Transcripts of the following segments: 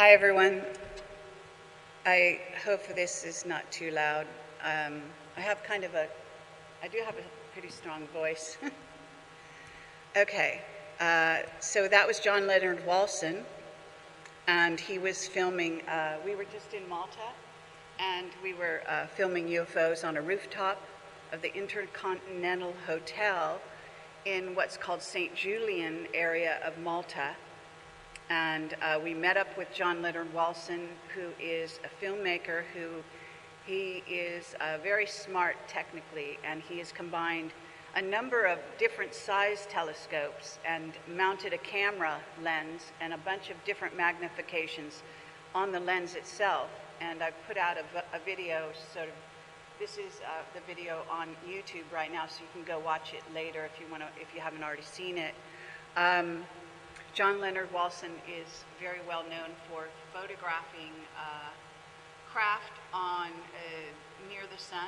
Hi everyone. I hope this is not too loud. I do have a pretty strong voice. Okay, so that was John Leonard Walson, and he was filming, we were just in Malta, and we were filming UFOs on a rooftop of the Intercontinental Hotel in what's called St. Julian area of Malta. And we met up with John Leonard Walson, who is a filmmaker he is very smart technically, and he has combined a number of different size telescopes and mounted a camera lens and a bunch of different magnifications on the lens itself. And I've put out a video, sort of, this is the video on YouTube right now, so you can go watch it later if you haven't already seen it. John Leonard Walson is very well known for photographing craft on near the sun,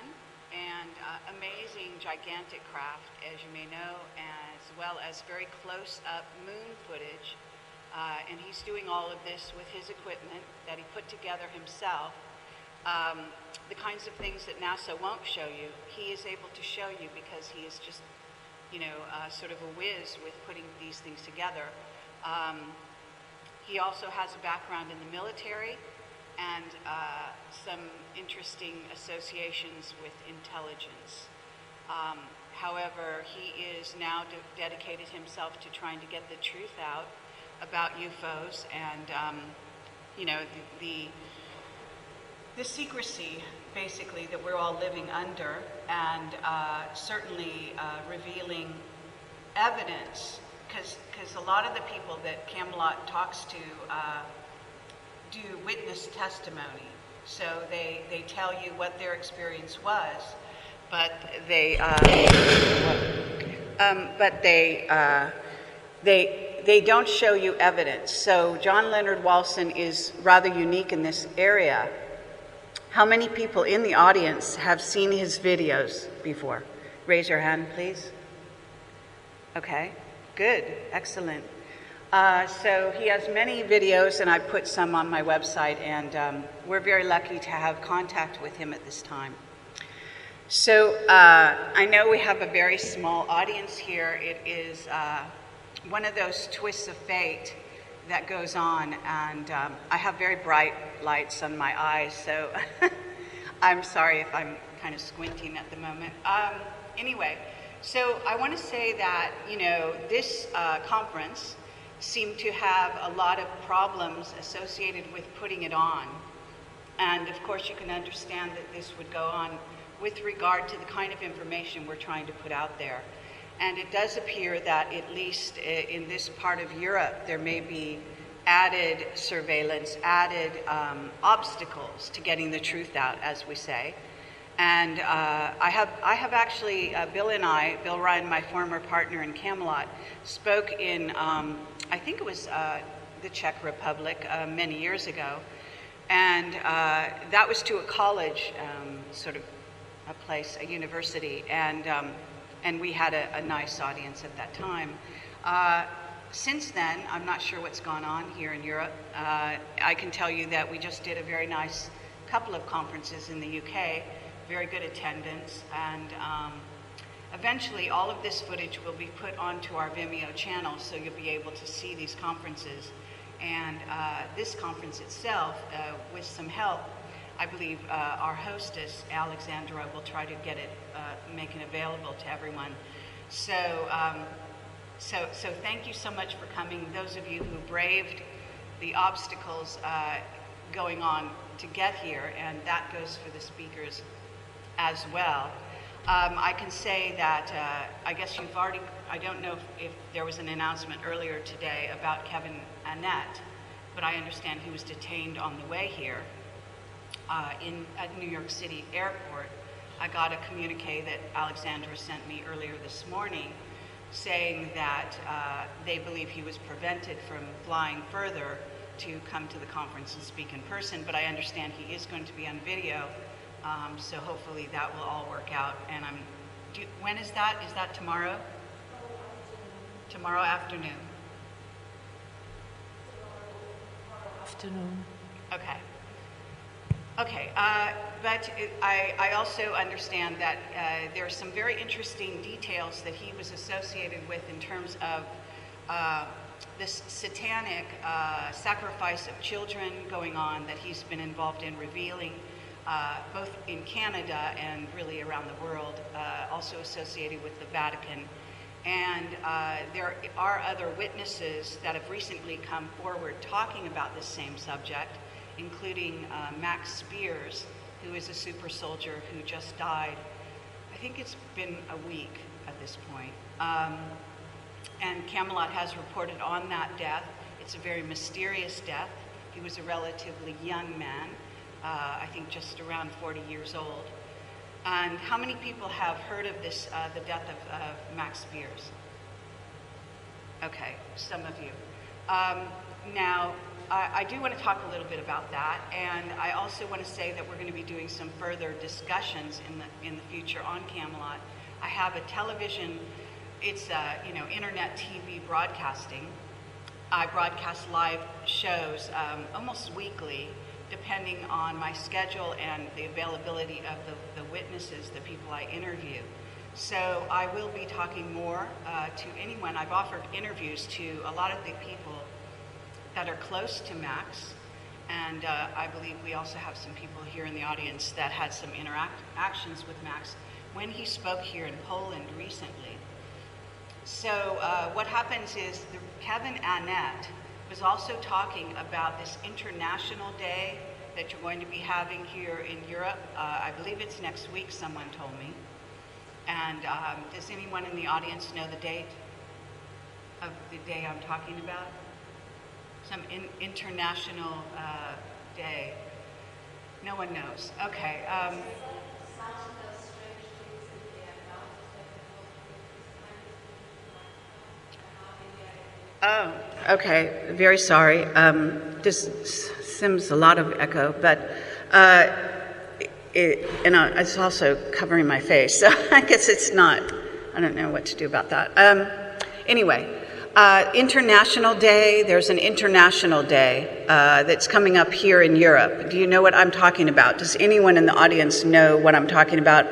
and amazing gigantic craft, as you may know, as well as very close-up moon footage. And he's doing all of this with his equipment that he put together himself. The kinds of things that NASA won't show you, he is able to show you because he is just, sort of a whiz with putting these things together. He also has a background in the military and some interesting associations with intelligence. However, he is now dedicated himself to trying to get the truth out about UFOs and, the secrecy, basically, that we're all living under, and certainly revealing evidence. Because a lot of the people that Camelot talks to do witness testimony. So they tell you what their experience was, but they don't show you evidence. So John Leonard Walson is rather unique in this area. How many people in the audience have seen his videos before? Raise your hand, please. Okay. Good, excellent. So he has many videos, and I put some on my website, and we're very lucky to have contact with him at this time. So I know we have a very small audience here. It is one of those twists of fate that goes on, and I have very bright lights on my eyes, so I'm sorry if I'm kind of squinting at the moment. Anyway. So I want to say that, this conference seemed to have a lot of problems associated with putting it on. And of course you can understand that this would go on with regard to the kind of information we're trying to put out there. And it does appear that at least in this part of Europe, there may be added surveillance, added obstacles to getting the truth out, as we say. And I have actually, Bill Ryan, my former partner in Camelot, spoke in, I think it was the Czech Republic many years ago. And that was to a college, sort of a place, a university. And we had a nice audience at that time. Since then, I'm not sure what's gone on here in Europe. I can tell you that we just did a very nice couple of conferences in the UK. Very good attendance, and eventually all of this footage will be put onto our Vimeo channel, so you'll be able to see these conferences. And this conference itself, with some help, I believe our hostess, Alexandra, will try to get it, make it available to everyone. So thank you so much for coming. Those of you who braved the obstacles going on to get here, and that goes for the speakers as well. I can say that I guess you've already, I don't know if there was an announcement earlier today about Kevin Annett, but I understand he was detained on the way here at New York City Airport. I got a communique that Alexandra sent me earlier this morning saying that they believe he was prevented from flying further to come to the conference and speak in person, but I understand he is going to be on video. So hopefully that will all work out. And when is that? Is that tomorrow? Tomorrow afternoon. afternoon. Okay. Okay, but I also understand that there are some very interesting details that he was associated with in terms of this satanic sacrifice of children going on that he's been involved in revealing, both in Canada and really around the world, also associated with the Vatican. And there are other witnesses that have recently come forward talking about this same subject, including Max Spears, who is a super soldier who just died. I think it's been a week at this point. And Camelot has reported on that death. It's a very mysterious death. He was a relatively young man, I think just around 40 years old. And how many people have heard of this, the death of Max Spears? Okay, some of you. Now, I do want to talk a little bit about that, and I also want to say that we're going to be doing some further discussions in the future on Camelot. I have a television, it's internet TV broadcasting. I broadcast live shows almost weekly, depending on my schedule and the availability of the witnesses, the people I interview. So I will be talking more to anyone. I've offered interviews to a lot of the people that are close to Max, and I believe we also have some people here in the audience that had some interactions with Max when he spoke here in Poland recently. So what happens is Kevin Annett was also talking about this international day that you're going to be having here in Europe. I believe it's next week, someone told me. And does anyone in the audience know the date of the day I'm talking about? Some international day. No one knows. Okay. Oh, okay. Very sorry. This seems a lot of echo, but it's also covering my face, so I guess it's not. I don't know what to do about that. Anyway, International Day. There's an International Day that's coming up here in Europe. Do you know what I'm talking about? Does anyone in the audience know what I'm talking about?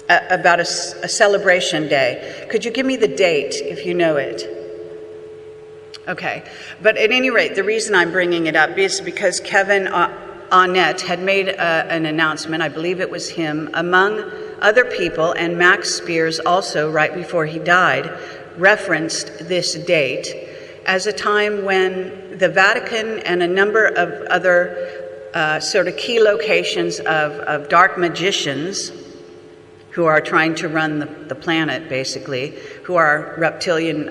About a celebration day. Could you give me the date if you know it? Okay, but at any rate, the reason I'm bringing it up is because Kevin Annett had made an announcement, I believe it was him, among other people, and Max Spears also, right before he died, referenced this date as a time when the Vatican and a number of other sort of key locations of dark magicians who are trying to run the planet, basically, who are reptilian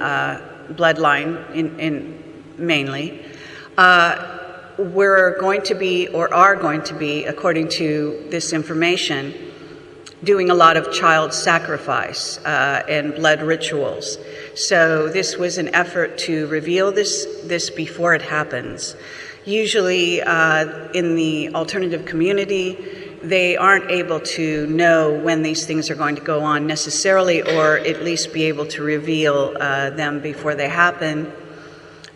bloodline in mainly, we're going to be, or are going to be, according to this information, doing a lot of child sacrifice and blood rituals. So this was an effort to reveal this before it happens. Usually in the alternative community, they aren't able to know when these things are going to go on necessarily, or at least be able to reveal them before they happen.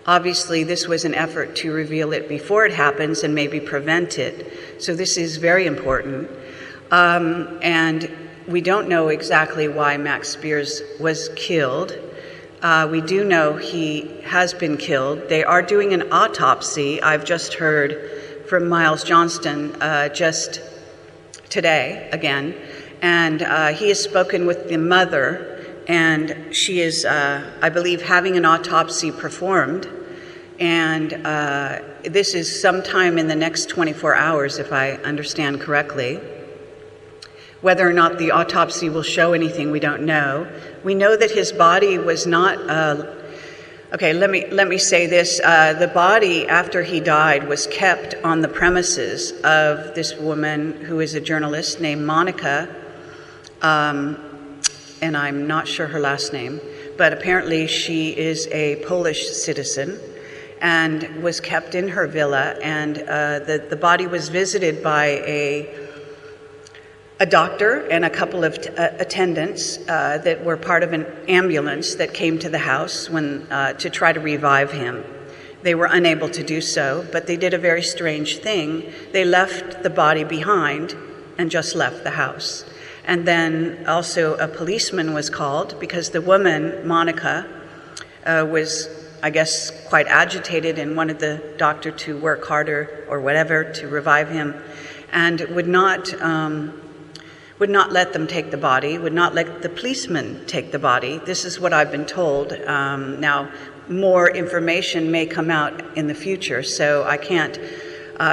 Obviously, this was an effort to reveal it before it happens and maybe prevent it. So this is very important. And we don't know exactly why Max Spears was killed. We do know he has been killed. They are doing an autopsy. I've just heard from Miles Johnston just today again, and he has spoken with the mother, and she is, I believe, having an autopsy performed, and this is sometime in the next 24 hours, if I understand correctly. Whether or not the autopsy will show anything, we don't know. We know that his body was not, okay, let me say this. The body, after he died, was kept on the premises of this woman who is a journalist named Monica, and I'm not sure her last name, but apparently she is a Polish citizen and was kept in her villa, and the body was visited by a doctor and a couple of attendants that were part of an ambulance that came to the house when to try to revive him. They were unable to do so, but they did a very strange thing. They left the body behind and just left the house. And then also a policeman was called because the woman, Monica, was, I guess, quite agitated and wanted the doctor to work harder or whatever to revive him, and would not let them take the body, would not let the policeman take the body. This is what I've been told. Now, more information may come out in the future, so I can't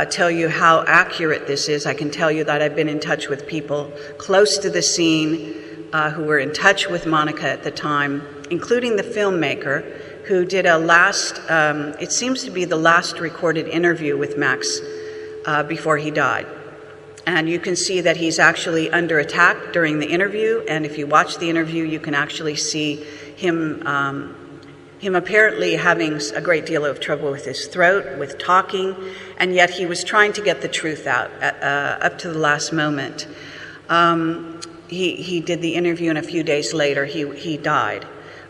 tell you how accurate this is. I can tell you that I've been in touch with people close to the scene who were in touch with Monica at the time, including the filmmaker, who did a last, it seems to be the last recorded interview with Max before he died. And you can see that he's actually under attack during the interview, and if you watch the interview, you can actually see him apparently having a great deal of trouble with his throat, with talking, and yet he was trying to get the truth out up to the last moment. He did the interview, and a few days later he died.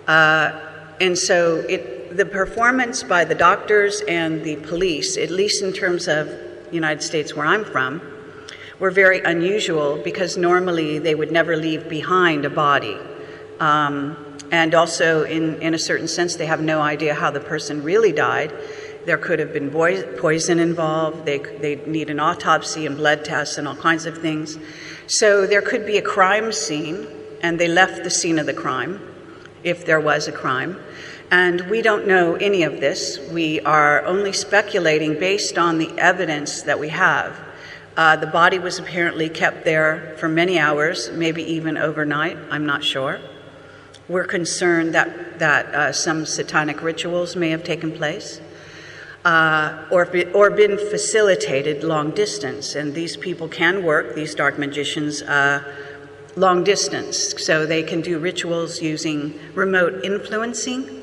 And so the performance by the doctors and the police, at least in terms of the United States where I'm from, were very unusual because normally they would never leave behind a body. And also, in a certain sense, they have no idea how the person really died. There could have been poison involved. They need an autopsy and blood tests and all kinds of things. So there could be a crime scene, and they left the scene of the crime, if there was a crime. And we don't know any of this. We are only speculating based on the evidence that we have. The body was apparently kept there for many hours, maybe even overnight. I'm not sure. We're concerned that some satanic rituals may have taken place or been facilitated long distance. And these people can work, these dark magicians, long distance. So they can do rituals using remote influencing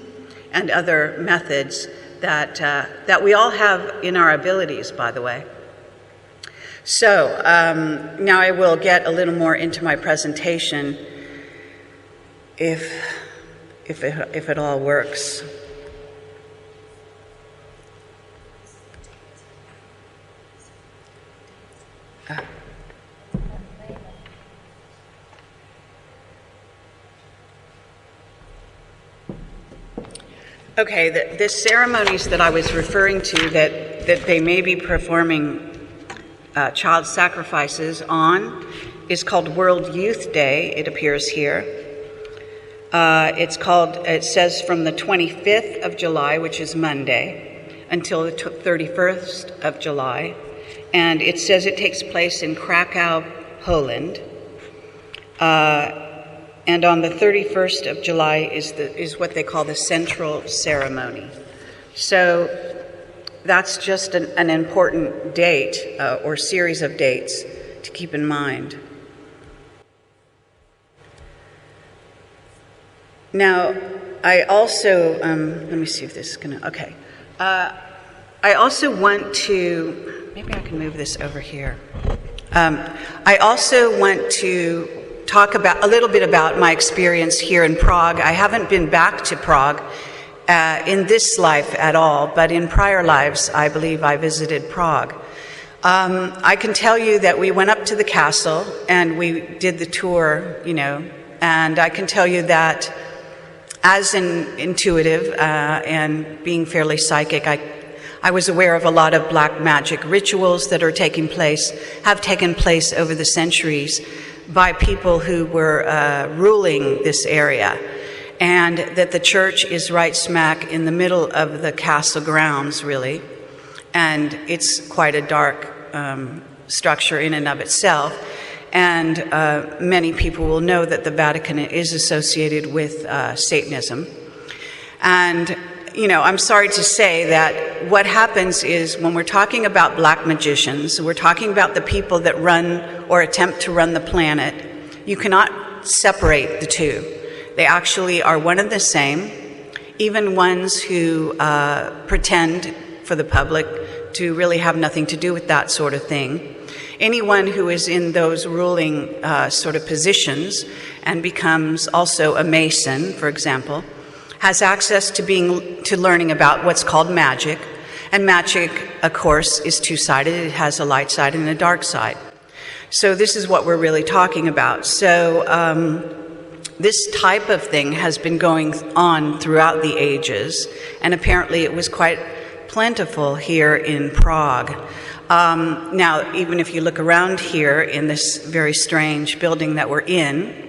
and other methods that we all have in our abilities, by the way. So now I will get a little more into my presentation if it all works. Okay, the ceremonies that I was referring to that they may be performing child sacrifices on is called World Youth Day. It appears here. It says from the 25th of July, which is Monday, until the 31st of July. And it says it takes place in Krakow, Poland. And on the 31st of July is what they call the central ceremony. So that's just an important date or series of dates to keep in mind. Now, I also, let me see if this is going to, okay. I also want to, maybe I can move this over here. I also want to talk about a little bit about my experience here in Prague. I haven't been back to Prague in this life at all, but in prior lives, I believe I visited Prague. I can tell you that we went up to the castle and we did the tour, and I can tell you that as an intuitive and being fairly psychic, I was aware of a lot of black magic rituals that have taken place over the centuries by people who were ruling this area, and that the church is right smack in the middle of the castle grounds, really, and it's quite a dark structure in and of itself. And many people will know that the Vatican is associated with Satanism. And, I'm sorry to say that what happens is when we're talking about black magicians, we're talking about the people that run or attempt to run the planet. You cannot separate the two. They actually are one and the same, even ones who pretend for the public to really have nothing to do with that sort of thing. Anyone who is in those ruling sort of positions and becomes also a Mason, for example, has access to learning about what's called magic. And magic, of course, is two-sided. It has a light side and a dark side. So this is what we're really talking about. So this type of thing has been going on throughout the ages, and apparently it was quite plentiful here in Prague. Now, even if you look around here in this very strange building that we're in,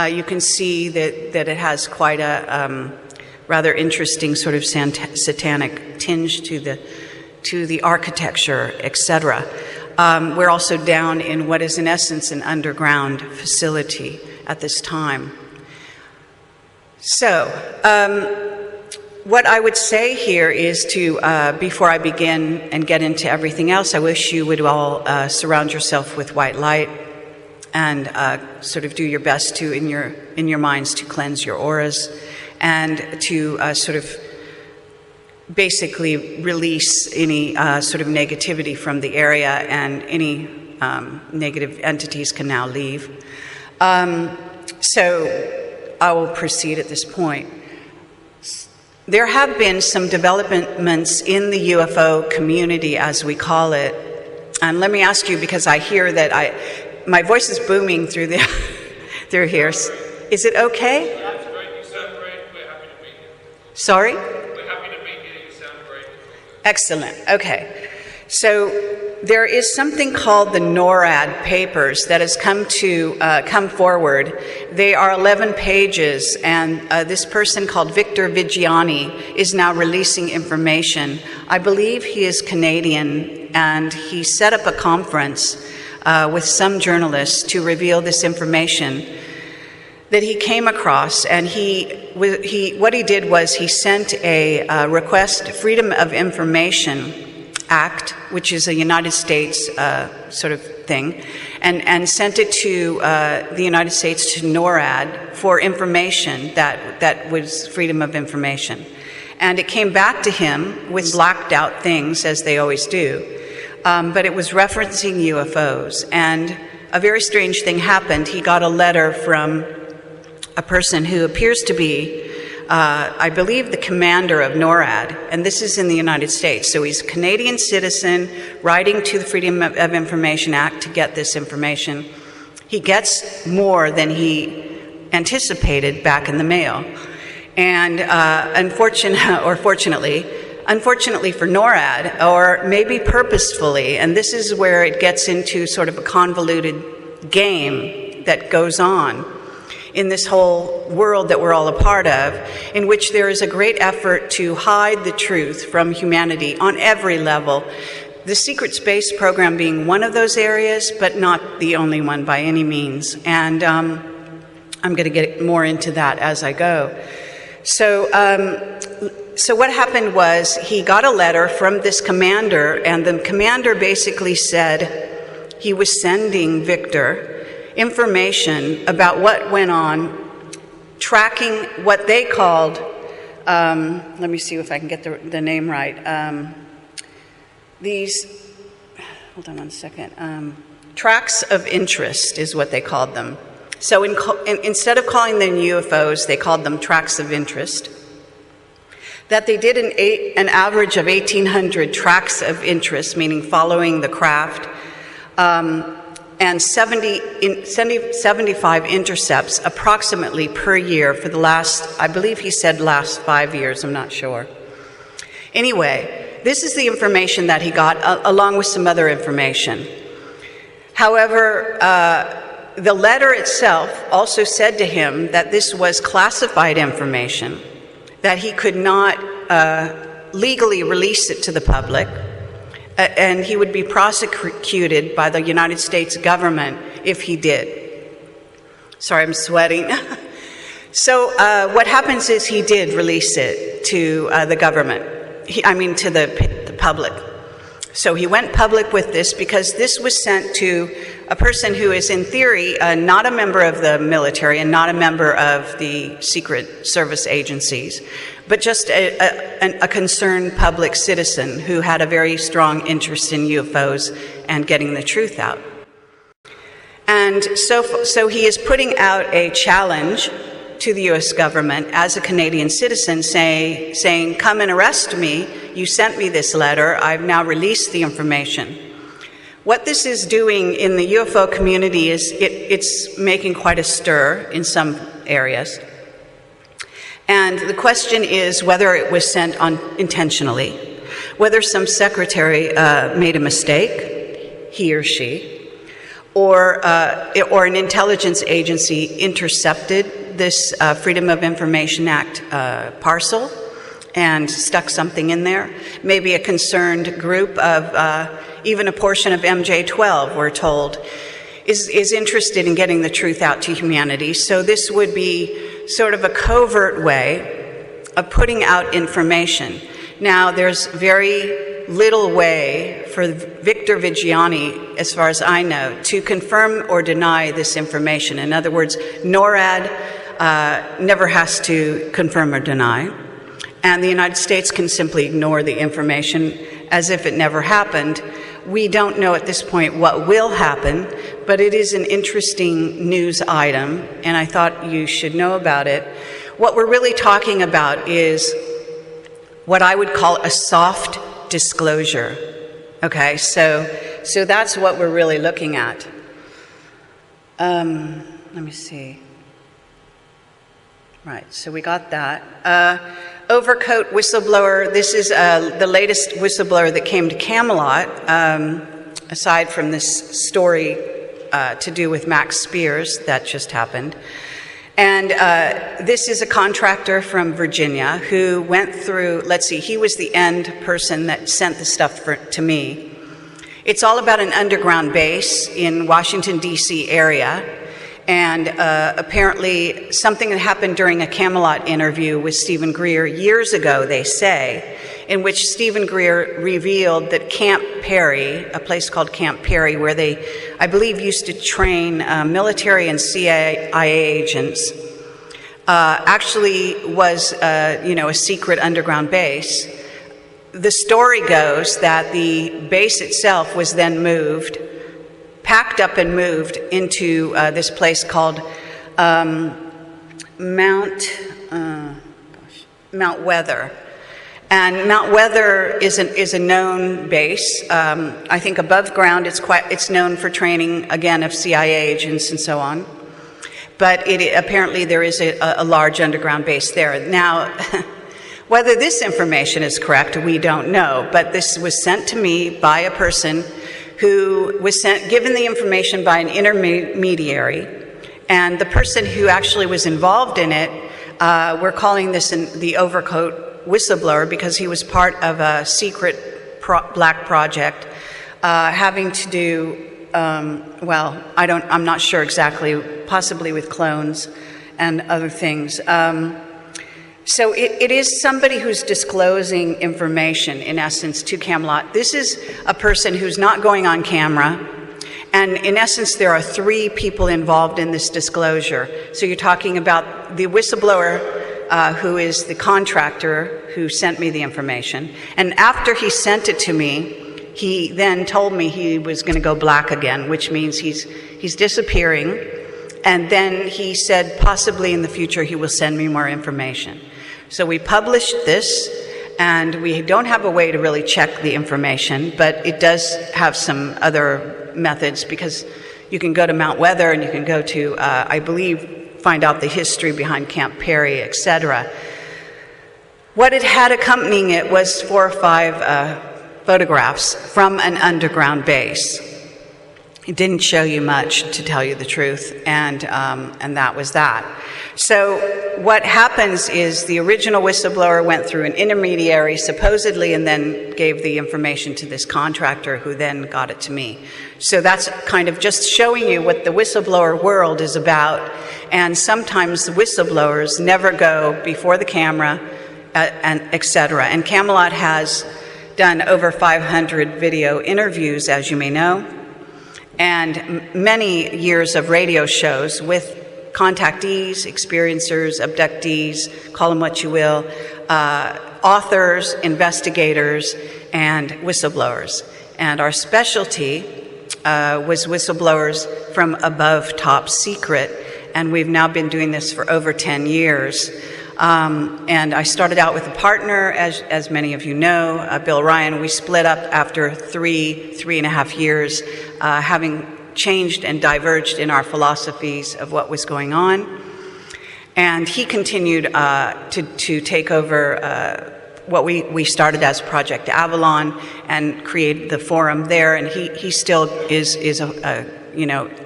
you can see that it has quite a rather interesting sort of satanic tinge to the architecture, etc. We're also down in what is in essence an underground facility at this time. So, what I would say here is to, before I begin and get into everything else, I wish you would all surround yourself with white light and sort of do your best to, in your minds, to cleanse your auras and to sort of basically release any sort of negativity from the area, and any negative entities can now leave. So I will proceed at this point. There have been some developments in the UFO community, as we call it. And let me ask you, because I hear that my voice is booming through through here. Is it okay? That's great. You sound great. We're happy to be here. Sorry? We're happy to be here. You sound great. Excellent. Okay. So there is something called the NORAD papers that has come forward. They are 11 pages, and this person called Victor Vigiani is now releasing information. I believe he is Canadian, and he set up a conference with some journalists to reveal this information that he came across. And what he did was he sent a request, Freedom of Information Act, which is a United States sort of thing, and sent it to the United States, to NORAD, for information that was freedom of information. And it came back to him with blacked out things, as they always do, but it was referencing UFOs. And a very strange thing happened. He got a letter from a person who appears to be I believe the commander of NORAD, and this is in the United States. So he's a Canadian citizen writing to the Freedom of Information Act to get this information. He gets more than he anticipated back in the mail. And unfortunately for NORAD, or maybe purposefully, and this is where it gets into sort of a convoluted game that goes on in this whole world that we're all a part of, in which there is a great effort to hide the truth from humanity on every level. The secret space program being one of those areas, but not the only one by any means. And I'm going to get more into that as I go. So what happened was he got a letter from this commander, and the commander basically said he was sending Victor information about what went on, tracking what they called, let me see if I can get the name right, hold on one second, tracks of interest is what they called them. So instead of calling them UFOs, they called them tracks of interest. That they did an average of 1,800 tracks of interest, meaning following the craft, and 75 intercepts approximately per year for the last, I believe he said last 5 years, I'm not sure. Anyway, this is the information that he got, along with some other information. However, the letter itself also said to him that this was classified information, that he could not legally release it to the public, and he would be prosecuted by the United States government if he did. Sorry, I'm sweating. So what happens is he did release it to the government, to the public. So he went public with this because this was sent to a person who is, in theory, not a member of the military and not a member of the Secret Service agencies, but just a concerned public citizen who had a very strong interest in UFOs and getting the truth out. And so he is putting out a challenge to the US government as a Canadian citizen saying, come and arrest me, you sent me this letter, I've now released the information. What this is doing in the UFO community is it's making quite a stir in some areas. And the question is whether it was sent intentionally, whether some secretary made a mistake, he or she, or an intelligence agency intercepted this Freedom of Information Act parcel and stuck something in there. Maybe a concerned group of, even a portion of MJ-12, we're told, is interested in getting the truth out to humanity. So this would be sort of a covert way of putting out information. Now, there's very little way for Victor Viggiani, as far as I know, to confirm or deny this information. In other words, NORAD never has to confirm or deny, and the United States can simply ignore the information as if it never happened. We don't know at this point what will happen, but it is an interesting news item, and I thought you should know about it. What we're really talking about is what I would call a soft disclosure. Okay, so that's what we're really looking at. Let me see. Right, so we got that. Overcoat whistleblower, this is the latest whistleblower that came to Camelot, aside from this story to do with Max Spears that just happened. And this is a contractor from Virginia who went through, let's see, he was the end person that sent the stuff to me. It's all about an underground base in Washington, D.C. area. And apparently something that happened during a Camelot interview with Stephen Greer years ago, they say, in which Stephen Greer revealed that Camp Perry, a place called Camp Perry, where they, I believe, used to train military and CIA agents, actually was, a secret underground base. The story goes that the base itself was then packed up and moved into this place called Mount Weather. And Mount Weather is a known base. I think above ground it's known for training, again, of CIA agents and so on. But apparently there is a large underground base there. Now, whether this information is correct, we don't know. But this was sent to me by a person who was given the information by an intermediary, and the person who actually was involved in it, we're calling this the overcoat whistleblower because he was part of a secret black project having to do, I'm not sure exactly, possibly with clones and other things. So it is somebody who's disclosing information, in essence, to Camelot. This is a person who's not going on camera, and in essence, there are 3 people involved in this disclosure. So you're talking about the whistleblower, who is the contractor who sent me the information, and after he sent it to me, he then told me he was going to go black again, which means he's disappearing, and then he said possibly in the future he will send me more information. So we published this, and we don't have a way to really check the information, but it does have some other methods because you can go to Mount Weather and you can go to, I believe, find out the history behind Camp Perry, etc. What it had accompanying it was 4 or 5 photographs from an underground base. It didn't show you much, to tell you the truth, and that was that. So what happens is the original whistleblower went through an intermediary, supposedly, and then gave the information to this contractor who then got it to me. So that's kind of just showing you what the whistleblower world is about, and sometimes the whistleblowers never go before the camera, and etc. And Camelot has done over 500 video interviews, as you may know, and many years of radio shows with contactees, experiencers, abductees, call them what you will, authors, investigators, and whistleblowers. And our specialty was whistleblowers from above top secret. and we've now been doing this for over 10 years. And I started out with a partner, as many of you know, Bill Ryan. We split up after three and a half years, having changed and diverged in our philosophies of what was going on. And he continued to take over what we started as Project Avalon and created the forum there. And he still is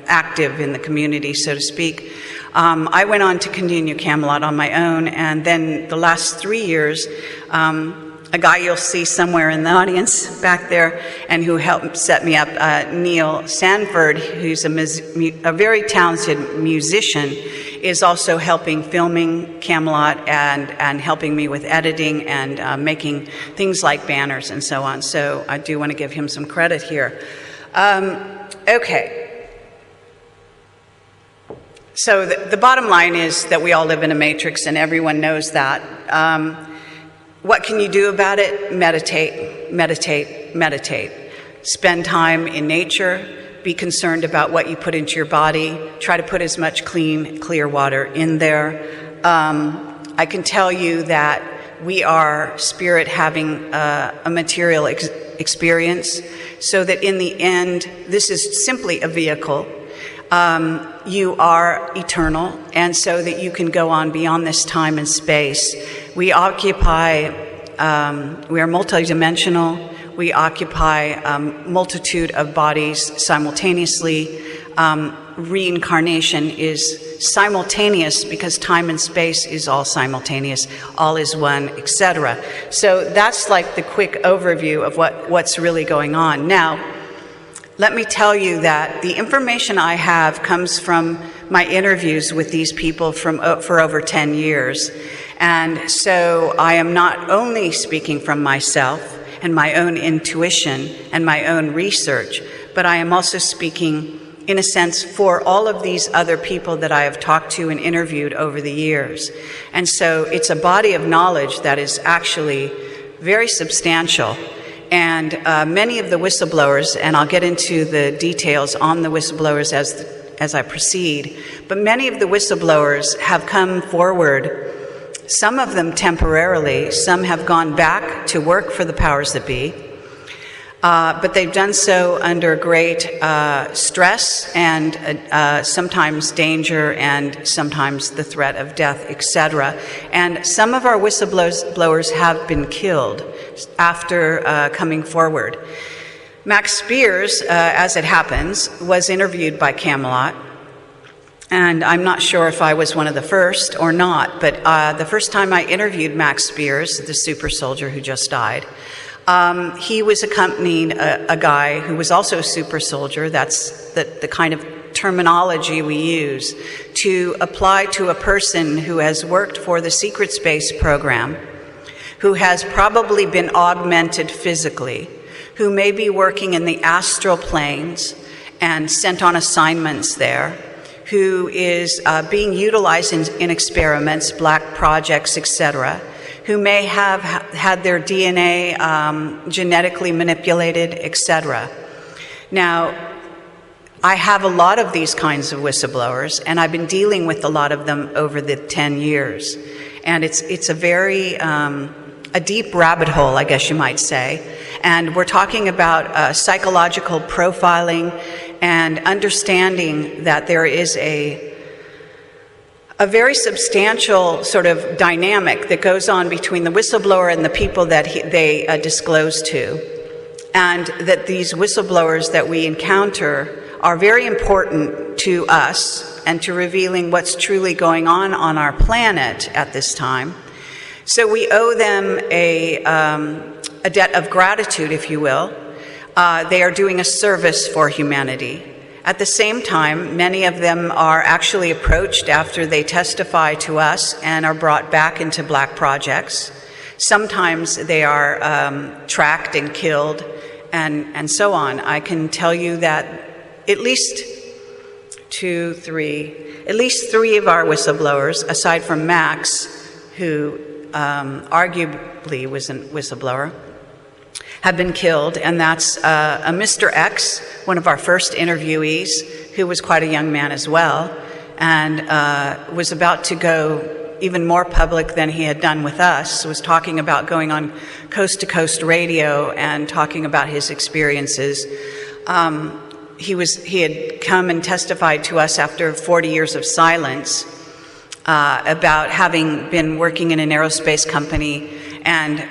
active in the community, so to speak. I went on to continue Camelot on my own, and then the last 3 years, a guy you'll see somewhere in the audience back there and who helped set me up, Neil Sanford, who's a very talented musician, is also helping filming Camelot and helping me with editing and making things like banners and so on. So I do want to give him some credit here. Okay. So the bottom line is that we all live in a matrix, and everyone knows that. What can you do about it? Meditate, meditate, meditate. Spend time in nature. Be concerned about what you put into your body. Try to put as much clean, clear water in there. I can tell you that we are spirit having a material experience, so that in the end, this is simply a vehicle. You are eternal, and so that you can go on beyond this time and space. We occupy, we are multidimensional. We occupy a multitude of bodies simultaneously. Reincarnation is simultaneous because time and space is all simultaneous, all is one, etc. So that's like the quick overview of what's really going on. Now, let me tell you that the information I have comes from my interviews with these people for over 10 years. And so I am not only speaking from myself and my own intuition and my own research, but I am also speaking, in a sense, for all of these other people that I have talked to and interviewed over the years. And so it's a body of knowledge that is actually very substantial. And many of the whistleblowers, and I'll get into the details on the whistleblowers as I proceed, but many of the whistleblowers have come forward, some of them temporarily, some have gone back to work for the powers that be, but they've done so under great stress and sometimes danger and sometimes the threat of death, etc. And some of our whistleblowers have been killed after coming forward. Max Spears, as it happens, was interviewed by Camelot, and I'm not sure if I was one of the first or not, but the first time I interviewed Max Spears, the super soldier who just died, he was accompanying a guy who was also a super soldier. That's the kind of terminology we use to apply to a person who has worked for the secret space program, who has probably been augmented physically, who may be working in the astral planes and sent on assignments there, who is being utilized in experiments, black projects, etc., who may have had their DNA genetically manipulated, etc. Now, I have a lot of these kinds of whistleblowers, and I've been dealing with a lot of them over the 10 years. And it's a very, a deep rabbit hole, I guess you might say. And we're talking about psychological profiling and understanding that there is a very substantial sort of dynamic that goes on between the whistleblower and the people that they disclose to. And that these whistleblowers that we encounter are very important to us and to revealing what's truly going on our planet at this time. So we owe them a debt of gratitude, if you will. They are doing a service for humanity. At the same time, many of them are actually approached after they testify to us and are brought back into black projects. Sometimes they are tracked and killed and so on. I can tell you that at least three of our whistleblowers, aside from Max, who arguably was a whistleblower, have been killed, and that's a Mr. X, one of our first interviewees, who was quite a young man as well, and was about to go even more public than he had done with us, was talking about going on coast-to-coast radio and talking about his experiences. He had come and testified to us after 40 years of silence about having been working in an aerospace company and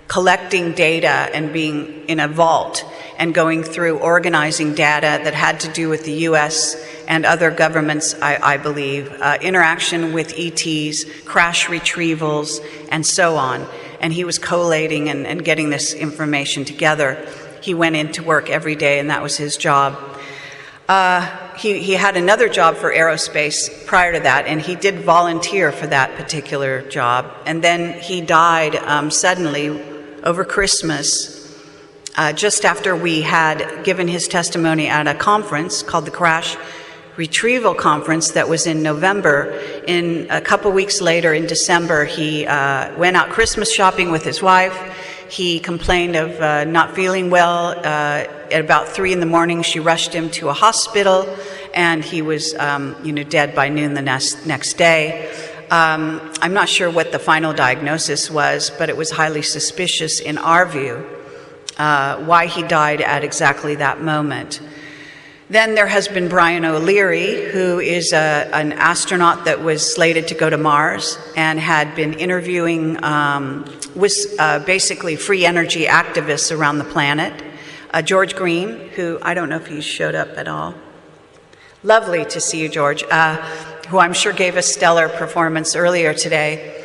collecting data and being in a vault and going through organizing data that had to do with the U.S. and other governments, I believe, interaction with ETs, crash retrievals, and so on. And he was collating and getting this information together. He went into work every day, and that was his job. He had another job for aerospace prior to that, and he did volunteer for that particular job. And then he died suddenly over Christmas, just after we had given his testimony at a conference called the Crash Retrieval Conference that was in November. In a couple weeks later, in December, he went out Christmas shopping with his wife. He complained of not feeling well. At about 3 in the morning, she rushed him to a hospital, and he was, dead by noon the next day. I'm not sure what the final diagnosis was, but it was highly suspicious in our view why he died at exactly that moment. Then there has been Brian O'Leary, who is an astronaut that was slated to go to Mars and had been interviewing basically free energy activists around the planet. George Green, who I don't know if he showed up at all. Lovely to see you, George, who I'm sure gave a stellar performance earlier today,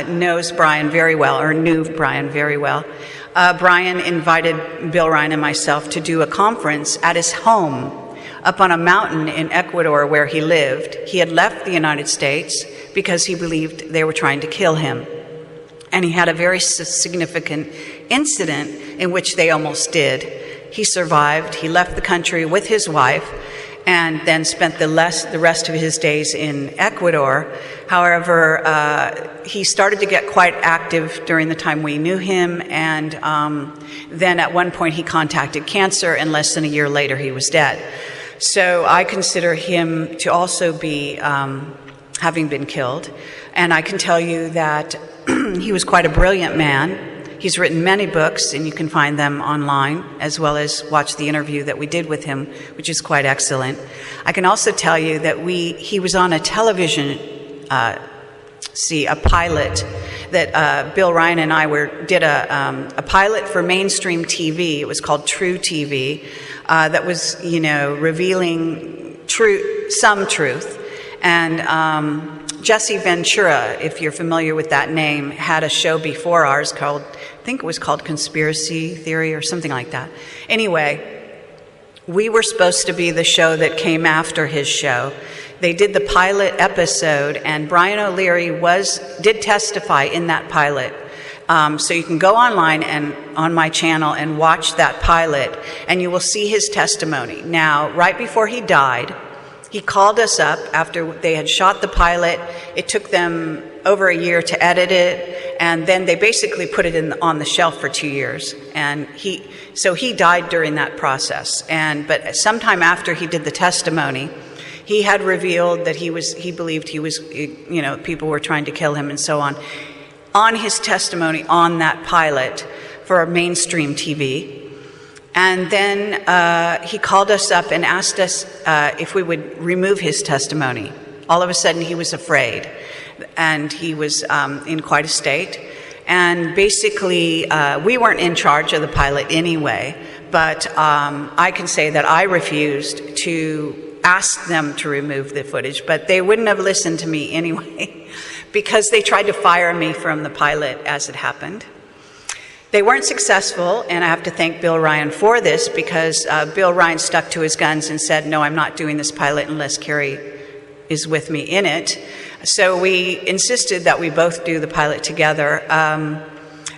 knows Brian very well, or knew Brian very well. Brian invited Bill Ryan and myself to do a conference at his home up on a mountain in Ecuador where he lived. He had left the United States because he believed they were trying to kill him. And he had a very significant incident in which they almost did. He survived. He left the country with his wife and then spent the rest of his days in Ecuador. However, he started to get quite active during the time we knew him, and then at one point he contacted cancer, and less than a year later he was dead. So I consider him to also be having been killed, and I can tell you that he was quite a brilliant man. He's written many books, and you can find them online, as well as watch the interview that we did with him, which is quite excellent. I can also tell you that he was on a television, a pilot that Bill Ryan and I did a pilot for mainstream TV. It was called True TV, that was, revealing some truth. And Jesse Ventura, if you're familiar with that name, had a show before ours called, I think it was called Conspiracy Theory or something like that. Anyway, we were supposed to be the show that came after his show. They did the pilot episode, and Brian O'Leary did testify in that pilot. So you can go online and on my channel and watch that pilot, and you will see his testimony. Now, right before he died, he called us up after they had shot the pilot. It took them over a year to edit it, and then they basically put it on the shelf for 2 years. And he died during that process. But sometime after he did the testimony, he had revealed that he believed he was, people were trying to kill him and so on his testimony on that pilot for mainstream TV. And then he called us up and asked us if we would remove his testimony. All of a sudden, he was afraid, and he was in quite a state. And basically, we weren't in charge of the pilot anyway, but I can say that I refused to ask them to remove the footage, but they wouldn't have listened to me anyway, because they tried to fire me from the pilot as it happened. They weren't successful, and I have to thank Bill Ryan for this, because Bill Ryan stuck to his guns and said, no, I'm not doing this pilot unless Kerry is with me in it. So we insisted that we both do the pilot together.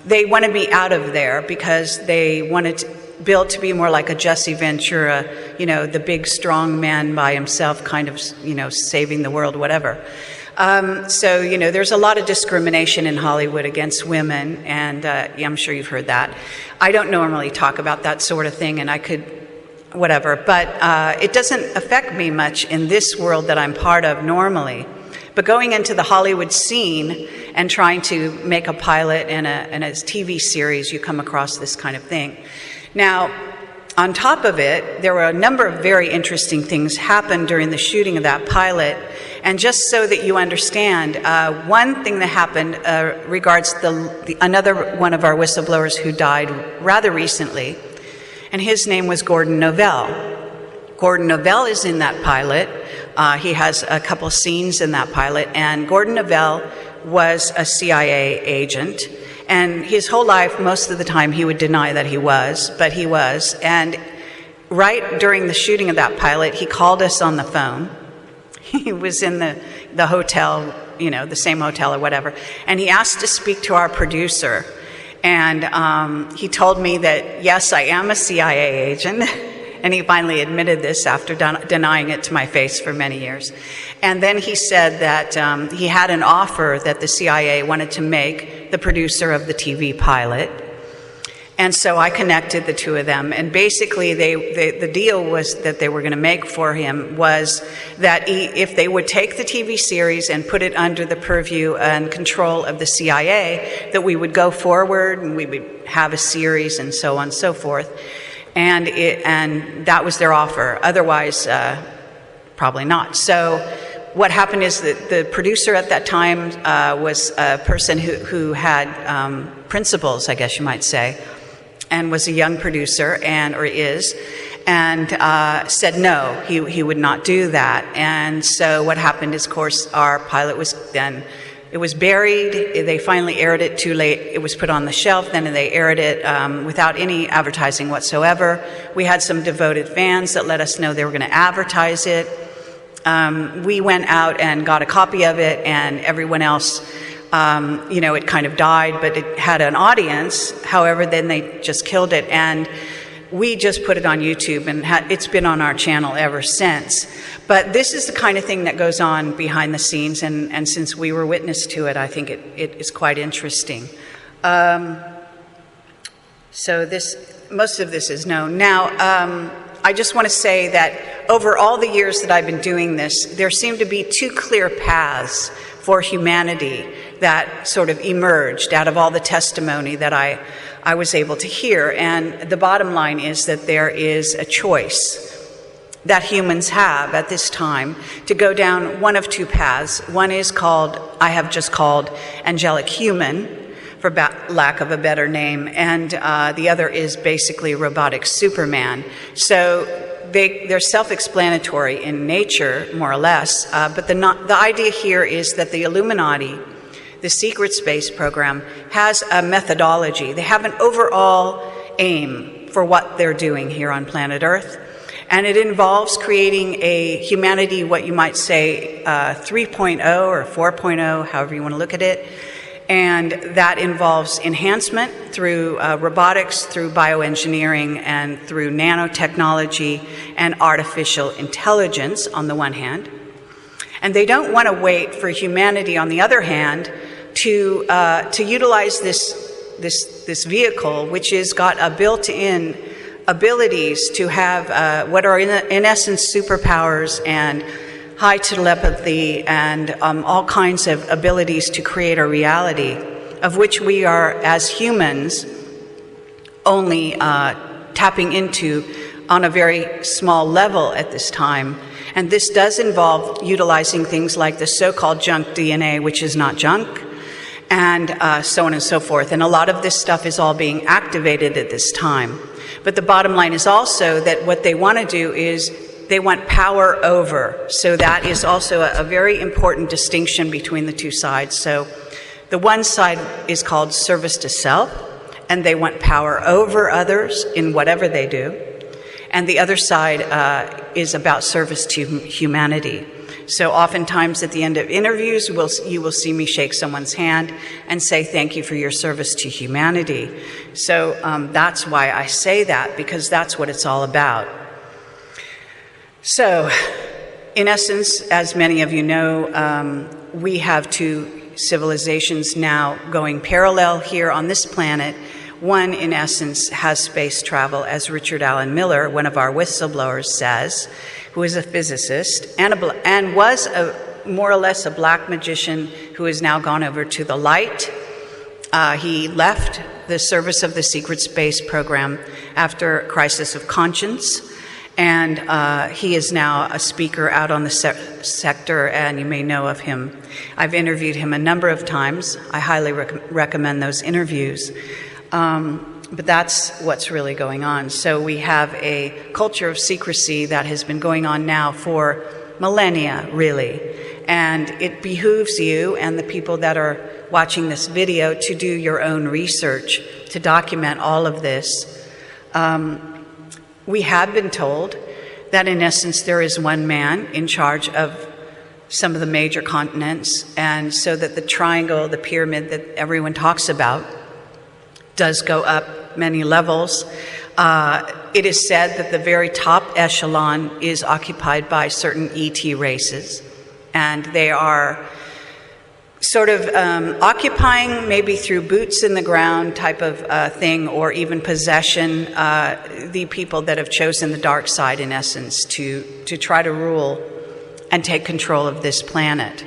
They wanted me out of there because they wanted Bill to be more like a Jesse Ventura, the big strong man by himself, kind of, saving the world, whatever. So, there's a lot of discrimination in Hollywood against women, and I'm sure you've heard that. I don't normally talk about that sort of thing, and I could whatever. But it doesn't affect me much in this world that I'm part of normally. But going into the Hollywood scene and trying to make a pilot and a TV series, you come across this kind of thing. Now, on top of it, there were a number of very interesting things happened during the shooting of that pilot. And just so that you understand, one thing that happened regards another one of our whistleblowers who died rather recently, and his name was Gordon Novell. Gordon Novell is in that pilot. He has a couple scenes in that pilot, and Gordon Novell was a CIA agent. And his whole life, most of the time, he would deny that he was, but he was. And right during the shooting of that pilot, he called us on the phone. He was in the hotel, you know, the same hotel or whatever, and he asked to speak to our producer. And he told me that, yes, I am a CIA agent. And he finally admitted this after denying it to my face for many years. And then he said that he had an offer that the CIA wanted to make the producer of the TV pilot. And so I connected the two of them. And basically, the deal was that they were going to make for him was that if they would take the TV series and put it under the purview and control of the CIA, that we would go forward and we would have a series and so on and so forth. And that was their offer. Otherwise, probably not. So what happened is that the producer at that time was a person who had principles, I guess you might say, and was a young producer, or is, and said no, he would not do that. And so what happened is, of course, our pilot was then, it was buried. They finally aired it too late. It was put on the shelf. Then they aired it without any advertising whatsoever. We had some devoted fans that let us know they were going to advertise it. We went out and got a copy of it, and everyone else, it kind of died, but it had an audience. However, then they just killed it, and we just put it on YouTube, and it's been on our channel ever since. But this is the kind of thing that goes on behind the scenes, and since we were witness to it, I think it is quite interesting. So most of this is known. Now, I just want to say that over all the years that I've been doing this, there seem to be two clear paths for humanity that sort of emerged out of all the testimony that I was able to hear. And the bottom line is that there is a choice that humans have at this time to go down one of two paths. One is I have just called angelic human, for lack of a better name, and the other is basically robotic Superman. So they're self-explanatory in nature, more or less, but the idea here is that the Illuminati, the secret space program, has a methodology. They have an overall aim for what they're doing here on planet Earth, and it involves creating a humanity, what you might say 3.0 or 4.0, however you want to look at it. And that involves enhancement through robotics, through bioengineering, and through nanotechnology and artificial intelligence on the one hand. And they don't want to wait for humanity, on the other hand, to utilize this vehicle, which has got a built-in abilities to have what are in essence superpowers and high telepathy and all kinds of abilities to create a reality of which we are, as humans, only tapping into on a very small level at this time. And this does involve utilizing things like the so-called junk DNA, which is not junk, and so on and so forth. And a lot of this stuff is all being activated at this time. But the bottom line is also that what they want to do is they want power over. So that is also a very important distinction between the two sides. So the one side is called service to self, and they want power over others in whatever they do. And the other side is about service to humanity. So oftentimes at the end of interviews, you will see me shake someone's hand and say, thank you for your service to humanity. So that's why I say that, because that's what it's all about. So, in essence, as many of you know, we have two civilizations now going parallel here on this planet, One, in essence, has space travel, as Richard Allen Miller, one of our whistleblowers, says, who is a physicist and was more or less a black magician who has now gone over to the light. He left the service of the secret space program after a crisis of conscience, and he is now a speaker out on the sector, and you may know of him. I've interviewed him a number of times. I highly recommend those interviews. But that's what's really going on. So we have a culture of secrecy that has been going on now for millennia, really. And it behooves you and the people that are watching this video to do your own research, to document all of this. We have been told that in essence there is one man in charge of some of the major continents, and so that the triangle, the pyramid that everyone talks about, does go up many levels. It is said that the very top echelon is occupied by certain ET races, and they are sort of occupying, maybe through boots in the ground type of thing, or even possession, the people that have chosen the dark side, in essence, to try to rule and take control of this planet.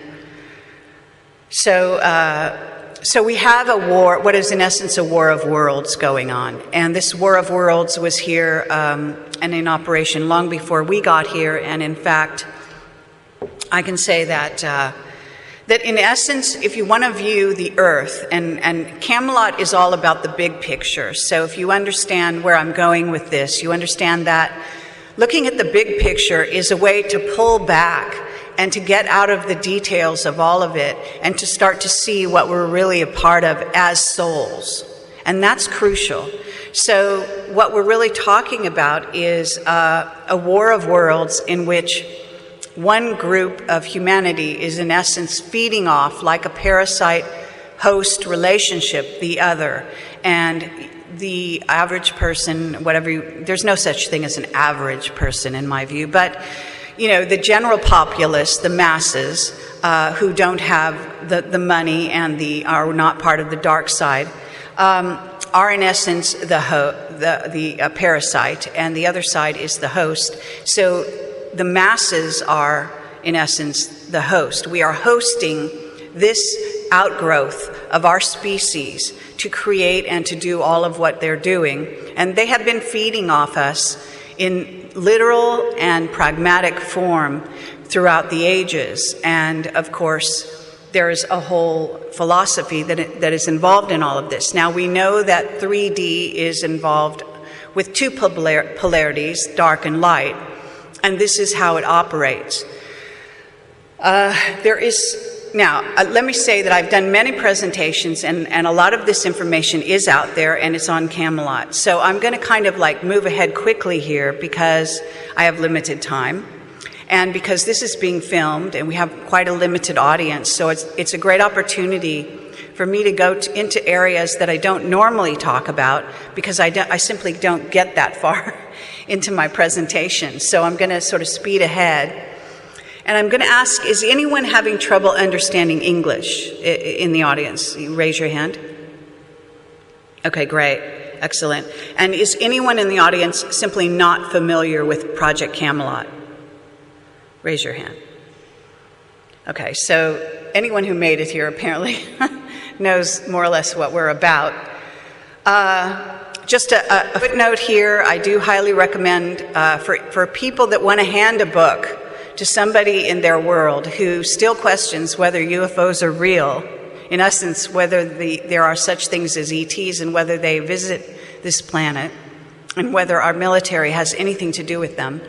So we have a war, what is in essence a war of worlds going on. And this war of worlds was here and in operation long before we got here. And in fact, I can say that that in essence, if you want to view the Earth, and Camelot is all about the big picture. So if you understand where I'm going with this, you understand that looking at the big picture is a way to pull back and to get out of the details of all of it and to start to see what we're really a part of as souls. And that's crucial. So what we're really talking about is a war of worlds in which one group of humanity is in essence feeding off, like a parasite-host relationship, the other. And the average person, there's no such thing as an average person in my view, but you know, the general populace, the masses, who don't have the money and are not part of the dark side, are in essence the parasite, and the other side is the host. So the masses are, in essence, the host. We are hosting this outgrowth of our species to create and to do all of what they're doing. And they have been feeding off us in literal and pragmatic form throughout the ages. And of course, there's a whole philosophy that is involved in all of this. Now, we know that 3D is involved with two polarities, dark and light, and this is how it operates. Let me say that I've done many presentations, and a lot of this information is out there, and it's on Camelot. So I'm going to kind of like move ahead quickly here because I have limited time, and because this is being filmed, and we have quite a limited audience. So it's a great opportunity for me to go into areas that I don't normally talk about because I simply don't get that far into my presentation. So I'm going to sort of speed ahead. And I'm going to ask, is anyone having trouble understanding English in the audience? You raise your hand. Okay, great. Excellent. And is anyone in the audience simply not familiar with Project Camelot? Raise your hand. Okay, so anyone who made it here apparently knows more or less what we're about. Just a footnote here, I do highly recommend for people that want to hand a book to somebody in their world who still questions whether UFOs are real, in essence, whether there are such things as ETs and whether they visit this planet, and whether our military has anything to do with them.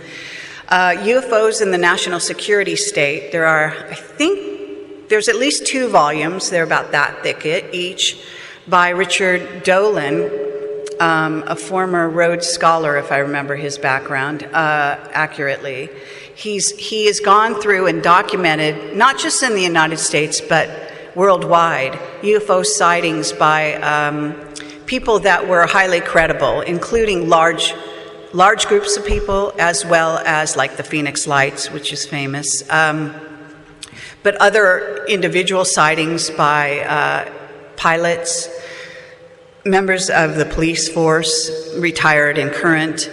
UFOs in the National Security State, I think there's at least 2 volumes, they're about that thick each, by Richard Dolan, a former Rhodes Scholar, if I remember his background accurately. He has gone through and documented, not just in the United States, but worldwide, UFO sightings by people that were highly credible, including large groups of people, as well as like the Phoenix Lights, which is famous, but other individual sightings by pilots, members of the police force, retired and current,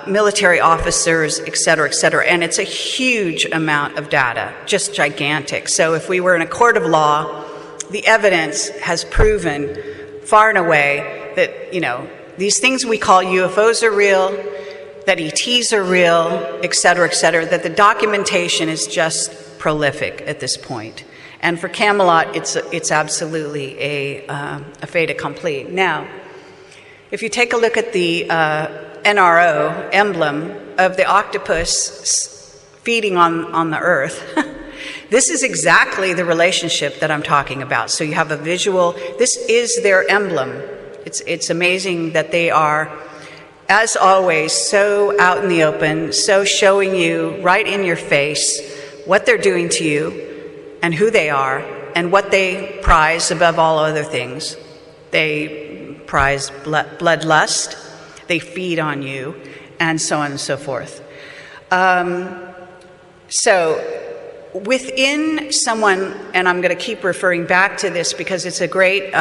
military officers, et cetera, and it's a huge amount of data, just gigantic. So if we were in a court of law, the evidence has proven far and away that, you know, these things we call UFOs are real, that ETs are real, et cetera, that the documentation is just prolific at this point. And for Camelot, it's absolutely a fait accompli. Now, if you take a look at the NRO emblem of the octopus feeding on the earth, this is exactly the relationship that I'm talking about. So you have a visual, this is their emblem. It's amazing that they are, as always, so out in the open, so showing you right in your face what they're doing to you and who they are and what they prize above all other things. They prize bloodlust, they feed on you, and so on and so forth. So within someone, and I'm going to keep referring back to this because it's a great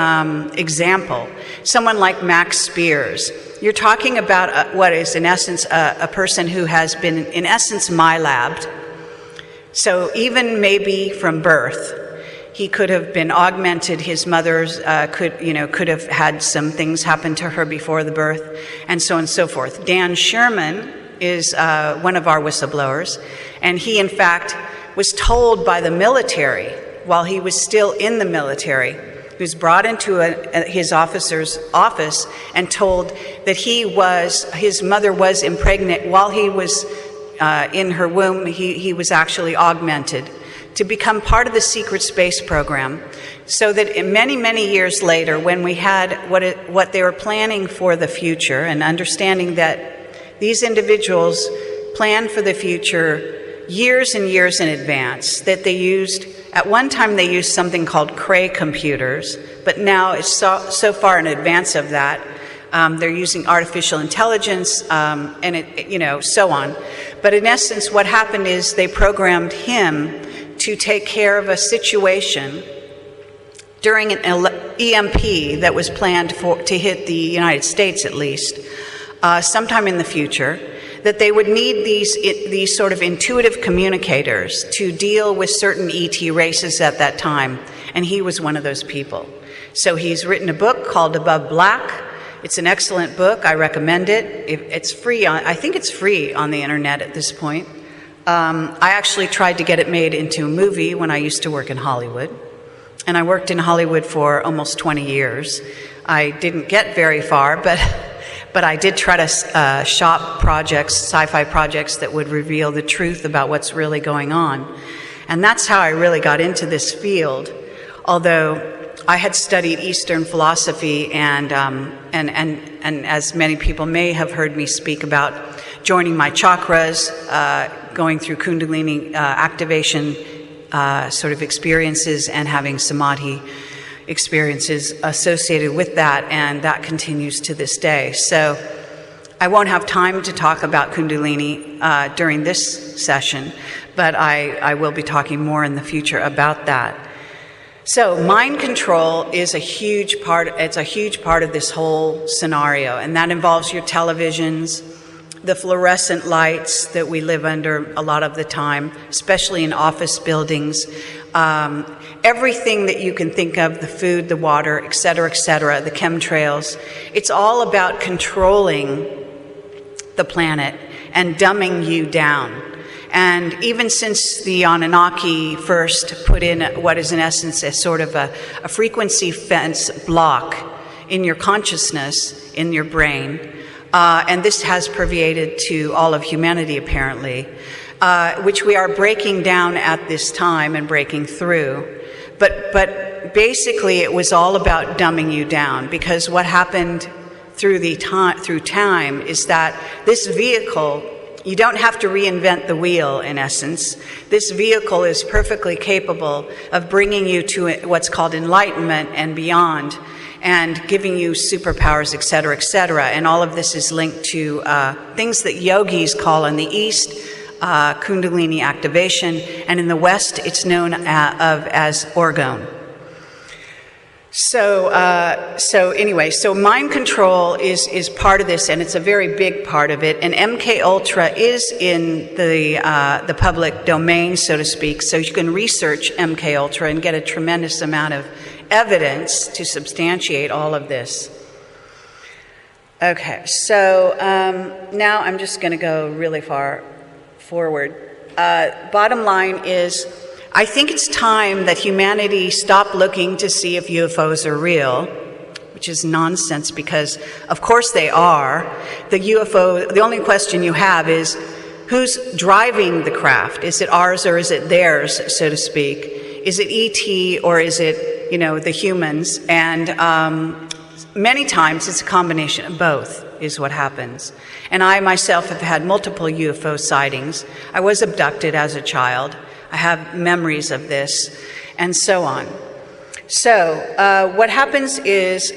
example, someone like Max Spears, you're talking about what is in essence a person who has been in essence MyLabbed. So even maybe from birth, he could have been augmented. His mother's could have had some things happen to her before the birth, and so on and so forth. Dan Sherman is one of our whistleblowers, and he in fact was told by the military while he was still in the military. He was brought into his officer's office and told that his mother was impregnated while he was in her womb. He was actually augmented to become part of the secret space program, so that many years later, when we had what they were planning for the future, and understanding that these individuals planned for the future years and years in advance, that they used, at one time they used something called Cray computers, but now it's so far in advance of that, they're using artificial intelligence, and so on. But in essence, what happened is they programmed him to take care of a situation during an EMP that was planned to hit the United States at least, sometime in the future, that they would need these sort of intuitive communicators to deal with certain ET races at that time, and he was one of those people. So he's written a book called Above Black. It's an excellent book. I recommend it. It's free. I think it's free on the internet at this point. I actually tried to get it made into a movie when I used to work in Hollywood, and I worked in Hollywood for almost 20 years. I didn't get very far, but I did try to shop projects, sci-fi projects that would reveal the truth about what's really going on. And that's how I really got into this field, although I had studied Eastern philosophy and as many people may have heard me speak about, joining my chakras, going through Kundalini activation sort of experiences, and having Samadhi experiences associated with that, and that continues to this day. So I won't have time to talk about Kundalini during this session, but I will be talking more in the future about that. So mind control is a huge part. It's a huge part of this whole scenario, and that involves your televisions, the fluorescent lights that we live under a lot of the time, especially in office buildings, everything that you can think of, the food, the water, et cetera, the chemtrails. It's all about controlling the planet and dumbing you down. And even since the Anunnaki first put in what is in essence a sort of a frequency fence block in your consciousness, in your brain, and this has pervaded to all of humanity apparently, which we are breaking down at this time and breaking through. But basically it was all about dumbing you down, because what happened through time is that this vehicle, you don't have to reinvent the wheel in essence. This vehicle is perfectly capable of bringing you to what's called enlightenment and beyond, and giving you superpowers, et cetera, and all of this is linked to things that yogis call in the East Kundalini activation, and in the West it's known as orgone. So anyway, so mind control is part of this, and it's a very big part of it. And MK Ultra is in the public domain, so to speak. So you can research MK Ultra and get a tremendous amount of evidence to substantiate all of this. Okay, so now I'm just going to go really far forward. Bottom line is, I think it's time that humanity stop looking to see if UFOs are real, which is nonsense because, of course, they are. The only question you have is, who's driving the craft? Is it ours or is it theirs, so to speak? Is it ET or is it, the humans? And many times it's a combination of both is what happens. And I myself have had multiple UFO sightings. I was abducted as a child. I have memories of this, and so on. So what happens is,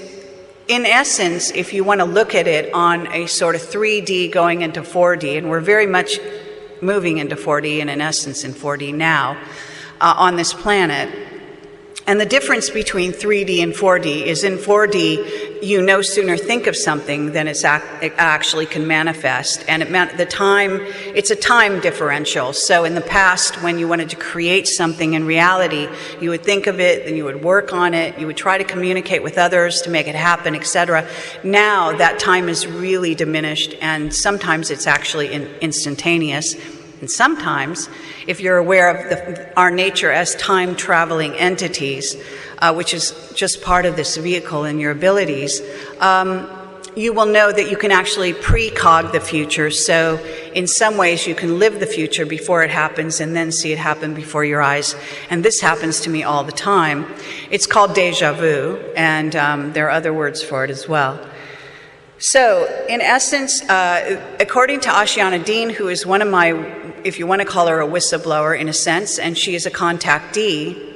in essence, if you want to look at it on a sort of 3D going into 4D, and we're very much moving into 4D and in essence in 4D now on this planet, and the difference between 3D and 4D is in 4D, you no sooner think of something than it actually can manifest. And it's a time differential. So in the past, when you wanted to create something in reality, you would think of it, then you would work on it, you would try to communicate with others to make it happen, etc. Now that time is really diminished, and sometimes it's actually instantaneous. And sometimes, if you're aware of our nature as time-traveling entities, which is just part of this vehicle and your abilities, you will know that you can actually precog the future. So in some ways, you can live the future before it happens and then see it happen before your eyes. And this happens to me all the time. It's called déjà vu, and there are other words for it as well. So, in essence, according to Ashiana Dean, who is one of my, if you want to call her a whistleblower in a sense, and she is a contactee,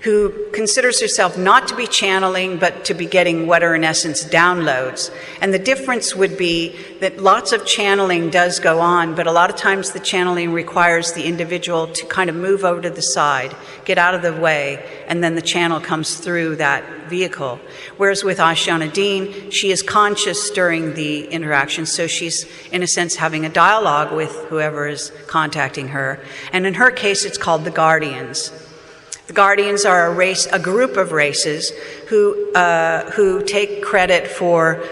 who considers herself not to be channeling, but to be getting what are in essence downloads. And the difference would be that lots of channeling does go on, but a lot of times the channeling requires the individual to kind of move over to the side, get out of the way, and then the channel comes through that vehicle. Whereas with Ashiana Dean, she is conscious during the interaction, so she's in a sense having a dialogue with whoever is contacting her. And in her case, it's called the Guardians. The Guardians are a group of races who take credit for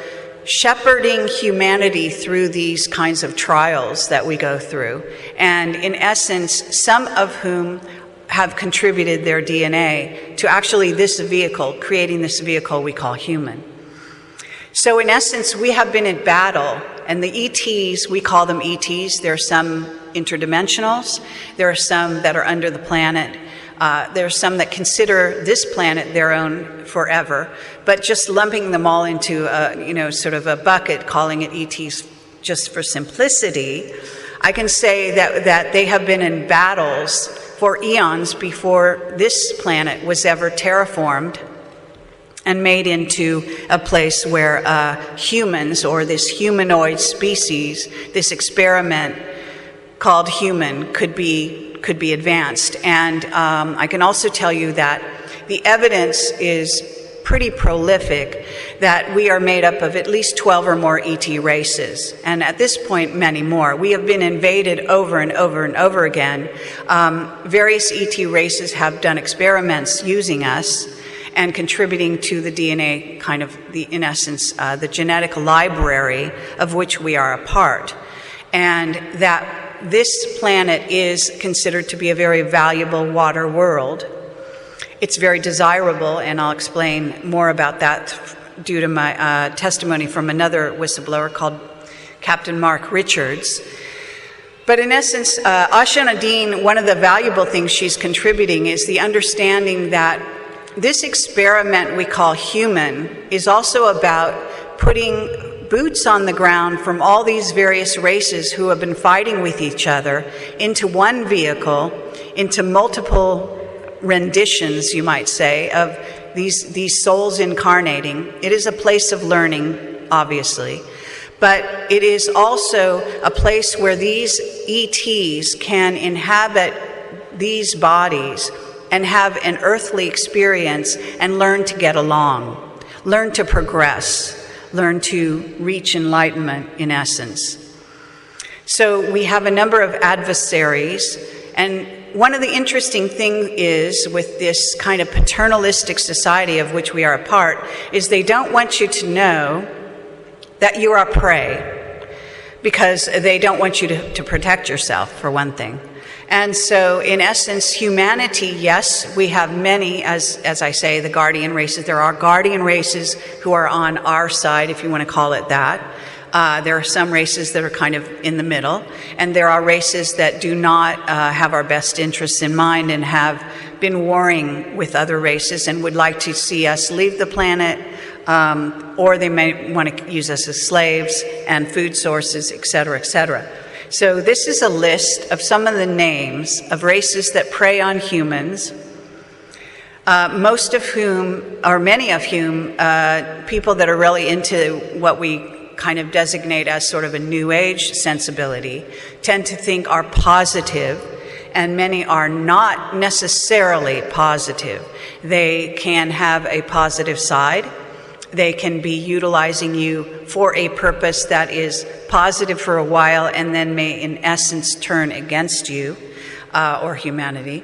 shepherding humanity through these kinds of trials that we go through. And in essence, some of whom have contributed their DNA to actually this vehicle, creating this vehicle we call human. So in essence, we have been in battle, and the ETs, we call them ETs. There are some interdimensionals. There are some that are under the planet. There are some that consider this planet their own forever, but just lumping them all into sort of a bucket, calling it ETs just for simplicity, I can say that they have been in battles for eons before this planet was ever terraformed and made into a place where humans, or this humanoid species, this experiment called human, could be advanced. And I can also tell you that the evidence is pretty prolific that we are made up of at least 12 or more ET races, and at this point many more. We have been invaded over and over and over again. Various ET races have done experiments using us and contributing to the DNA, kind of in essence, the genetic library of which we are a part. And that this planet is considered to be a very valuable water world. It's very desirable, and I'll explain more about that due to my testimony from another whistleblower called Captain Mark Richards. But in essence, Ashiana Dean, one of the valuable things she's contributing is the understanding that this experiment we call human is also about putting boots on the ground from all these various races who have been fighting with each other into one vehicle, into multiple renditions, you might say, of these souls incarnating. It is a place of learning, obviously, but it is also a place where these ETs can inhabit these bodies and have an earthly experience and learn to get along, learn to progress, learn to reach enlightenment in essence. So we have a number of adversaries, and one of the interesting things is with this kind of paternalistic society of which we are a part is they don't want you to know that you are prey, because they don't want you to protect yourself, for one thing. And so, in essence, humanity, yes, we have many, as I say, the guardian races. There are guardian races who are on our side, if you want to call it that. There are some races that are kind of in the middle, and there are races that do not have our best interests in mind and have been warring with other races and would like to see us leave the planet, or they may want to use us as slaves and food sources, etc., etc. So this is a list of some of the names of races that prey on humans, most of whom, or many of whom, people that are really into what we kind of designate as sort of a new age sensibility, tend to think are positive, and many are not necessarily positive. They can have a positive side. They can be utilizing you for a purpose that is positive for a while and then may, in essence, turn against you or humanity,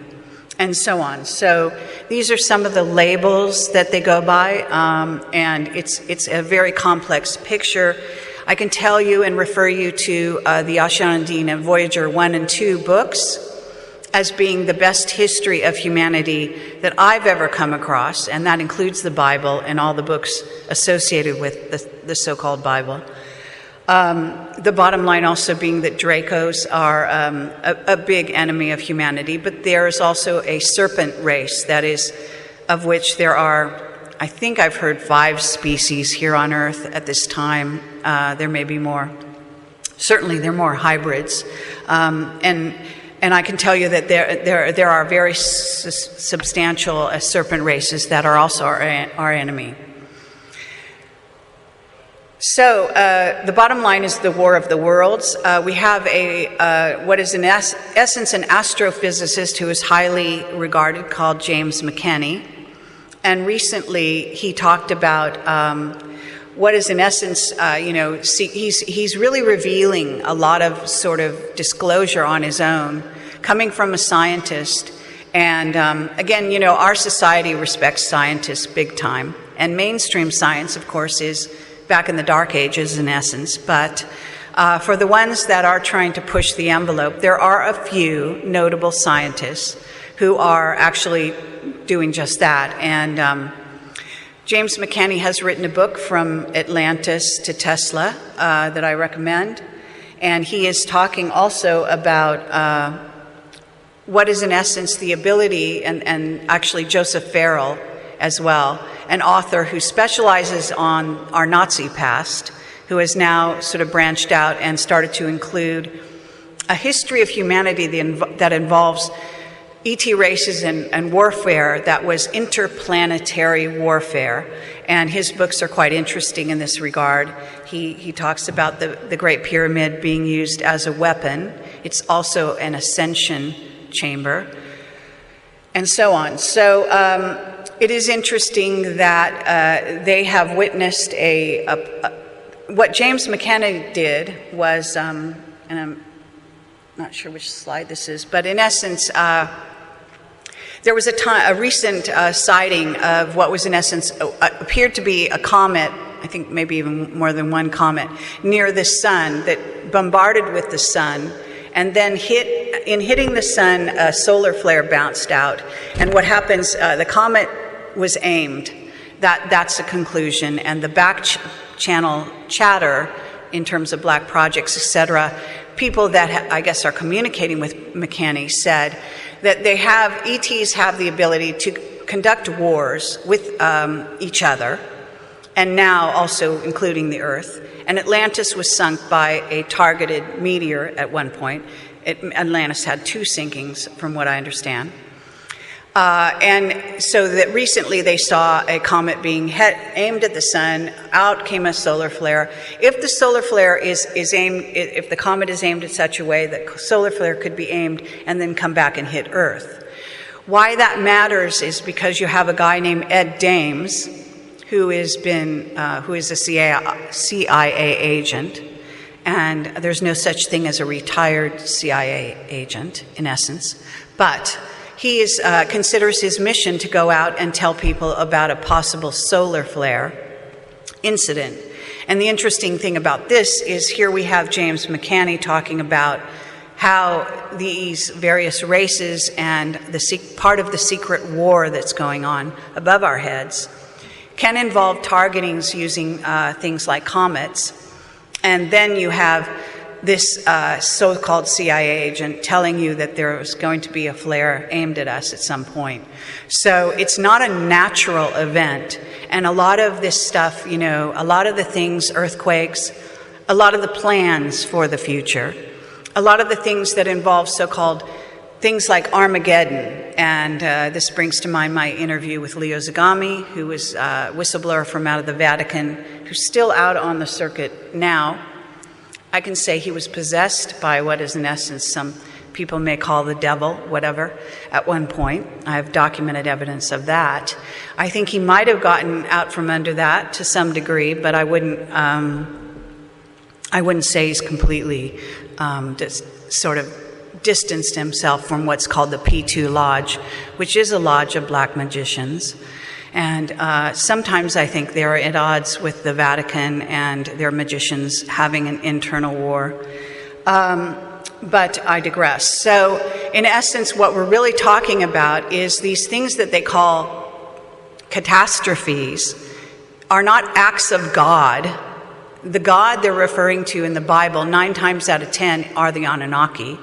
and so on. So these are some of the labels that they go by, and it's a very complex picture. I can tell you and refer you to the Ashanandina Voyager 1 and 2 books as being the best history of humanity that I've ever come across, and that includes the Bible and all the books associated with the so-called Bible. The bottom line also being that Dracos are a big enemy of humanity, but there is also a serpent race, that is, of which there are, I think I've heard 5 species here on Earth at this time. There may be more. Certainly there are more hybrids. And I can tell you that there are very substantial serpent races that are also our enemy. So the bottom line is the War of the Worlds. We have what is in essence an astrophysicist who is highly regarded called James McKenney. And recently he talked about what is in essence, he's really revealing a lot of sort of disclosure on his own, coming from a scientist. And again, our society respects scientists big time. And mainstream science, of course, is back in the dark ages in essence. But for the ones that are trying to push the envelope, there are a few notable scientists who are actually doing just that. And James McKenney has written a book, From Atlantis to Tesla, that I recommend. And he is talking also about what is in essence the ability, and actually Joseph Farrell as well, an author who specializes on our Nazi past, who has now sort of branched out and started to include a history of humanity that involves ET races and warfare that was interplanetary warfare. And his books are quite interesting in this regard. He talks about the Great Pyramid being used as a weapon. It's also an ascension chamber, and so on. So it is interesting that they have witnessed what James McKenney did was, and I'm not sure which slide this is, but in essence, there was a recent sighting of what was in essence appeared to be a comet, I think maybe even more than one comet, near the sun that bombarded with the sun, and then hitting the sun, a solar flare bounced out. And what happens, the comet was aimed. That's a conclusion. And the back channel chatter in terms of black projects, etc., people that I guess are communicating with McKenney said that ETs have the ability to conduct wars with each other, and now also including the Earth. And Atlantis was sunk by a targeted meteor at one point. Atlantis had 2 sinkings, from what I understand. And so that recently they saw a comet being aimed at the sun. Out came a solar flare. If the solar flare is aimed, if the comet is aimed in such a way that solar flare could be aimed and then come back and hit Earth. Why that matters is because you have a guy named Ed Dames, who is a CIA agent, and there's no such thing as a retired CIA agent, in essence, but he considers his mission to go out and tell people about a possible solar flare incident. And the interesting thing about this is here we have James McCanney talking about how these various races and part of the secret war that's going on above our heads can involve targetings using things like comets. And then you have this so-called CIA agent telling you that there's going to be a flare aimed at us at some point. So it's not a natural event. And a lot of this stuff, you know, a lot of the things, earthquakes, a lot of the plans for the future, a lot of the things that involve so-called things like Armageddon. And this brings to mind my interview with Leo Zagami, who was a whistleblower from out of the Vatican, who's still out on the circuit now. I can say he was possessed by what is in essence some people may call the devil, whatever, at one point. I have documented evidence of that. I think he might have gotten out from under that to some degree, but I wouldn't say he's completely sort of distanced himself from what's called the P2 Lodge, which is a lodge of black magicians. And sometimes I think they're at odds with the Vatican and their magicians having an internal war. But I digress. So in essence, what we're really talking about is these things that they call catastrophes are not acts of God. The God they're referring to in the Bible, 9 times out of 10, are the Anunnaki.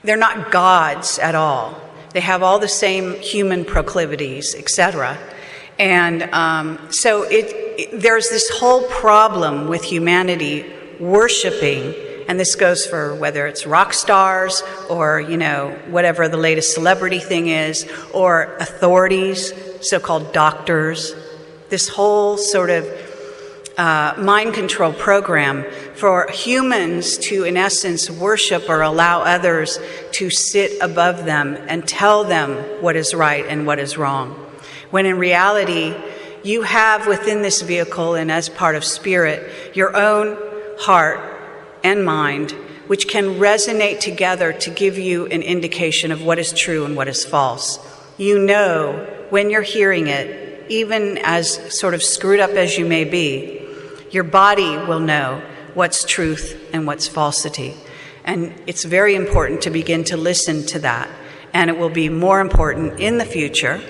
They're not gods at all. They have all the same human proclivities, etc. And so there's this whole problem with humanity worshiping, and this goes for whether it's rock stars or, you know, whatever the latest celebrity thing is, or authorities, so-called doctors, this whole sort of mind control program for humans to, in essence, worship or allow others to sit above them and tell them what is right and what is wrong. When in reality, you have within this vehicle and as part of spirit, your own heart and mind, which can resonate together to give you an indication of what is true and what is false. You know when you're hearing it, even as sort of screwed up as you may be, your body will know what's truth and what's falsity. And it's very important to begin to listen to that. And it will be more important in the future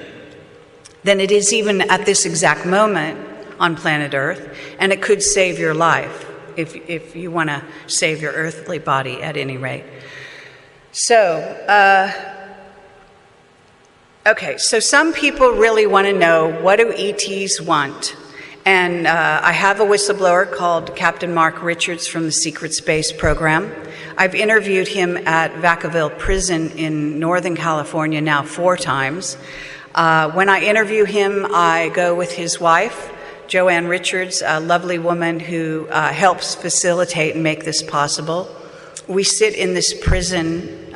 than it is even at this exact moment on planet Earth. And it could save your life if you want to save your earthly body at any rate. So, okay, so some people really want to know, what do ETs want? And I have a whistleblower called Captain Mark Richards from the Secret Space Program. I've interviewed him at Vacaville Prison in Northern California now 4 times. When I interview him, I go with his wife, Joanne Richards, a lovely woman who helps facilitate and make this possible. We sit in this prison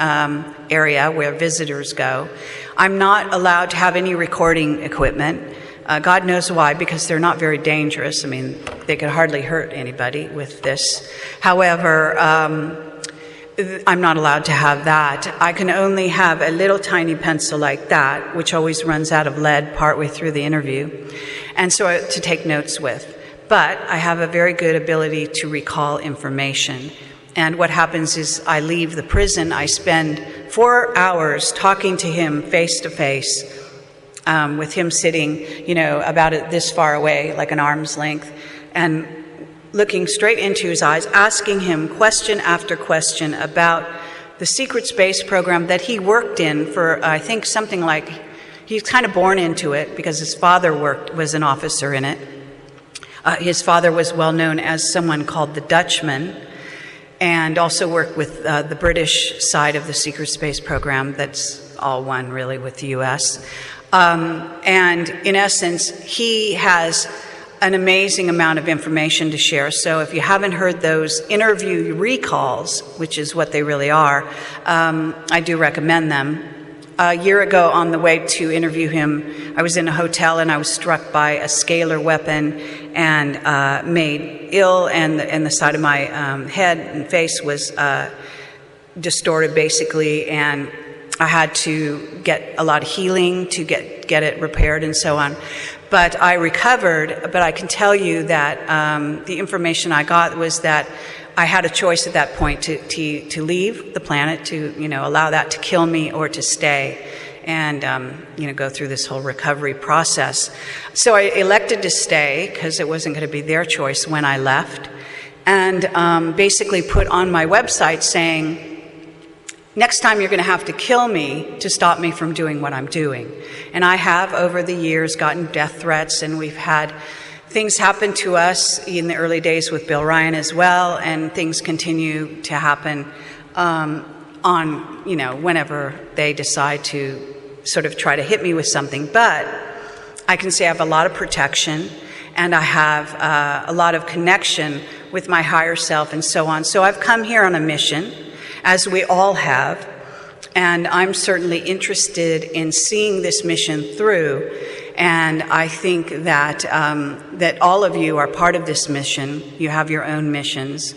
area where visitors go. I'm not allowed to have any recording equipment. God knows why, because they're not very dangerous. I mean, they could hardly hurt anybody with this. However, I'm not allowed to have that. I can only have a little tiny pencil like that, which always runs out of lead partway through the interview, and so to take notes with. But I have a very good ability to recall information. And what happens is I leave the prison, I spend 4 hours talking to him face to face, with him sitting, you know, about this far away, like an arm's length, and looking straight into his eyes, asking him question after question about the secret space program that he worked in for, I think, something like, he's kind of born into it because his father was an officer in it. His father was well known as someone called the Dutchman, and also worked with the British side of the secret space program. That's all one, really, with the U.S. And in essence, he has an amazing amount of information to share. So if you haven't heard those interview recalls, which is what they really are, I do recommend them. A year ago, on the way to interview him, I was in a hotel and I was struck by a scalar weapon and made ill, and the side of my head and face was distorted basically, and I had to get a lot of healing to get it repaired and so on. But I recovered, but I can tell you that the information I got was that I had a choice at that point to leave the planet, to, allow that to kill me, or to stay and, go through this whole recovery process. So I elected to stay because it wasn't going to be their choice when I left, and basically put on my website saying, next time you're going to have to kill me to stop me from doing what I'm doing. And I have, over the years, gotten death threats, and we've had things happen to us in the early days with Bill Ryan as well, and things continue to happen whenever they decide to sort of try to hit me with something. But I can say I have a lot of protection, and I have a lot of connection with my higher self and so on. So I've come here on a mission, as we all have, and I'm certainly interested in seeing this mission through. And I think that that all of you are part of this mission. You have your own missions.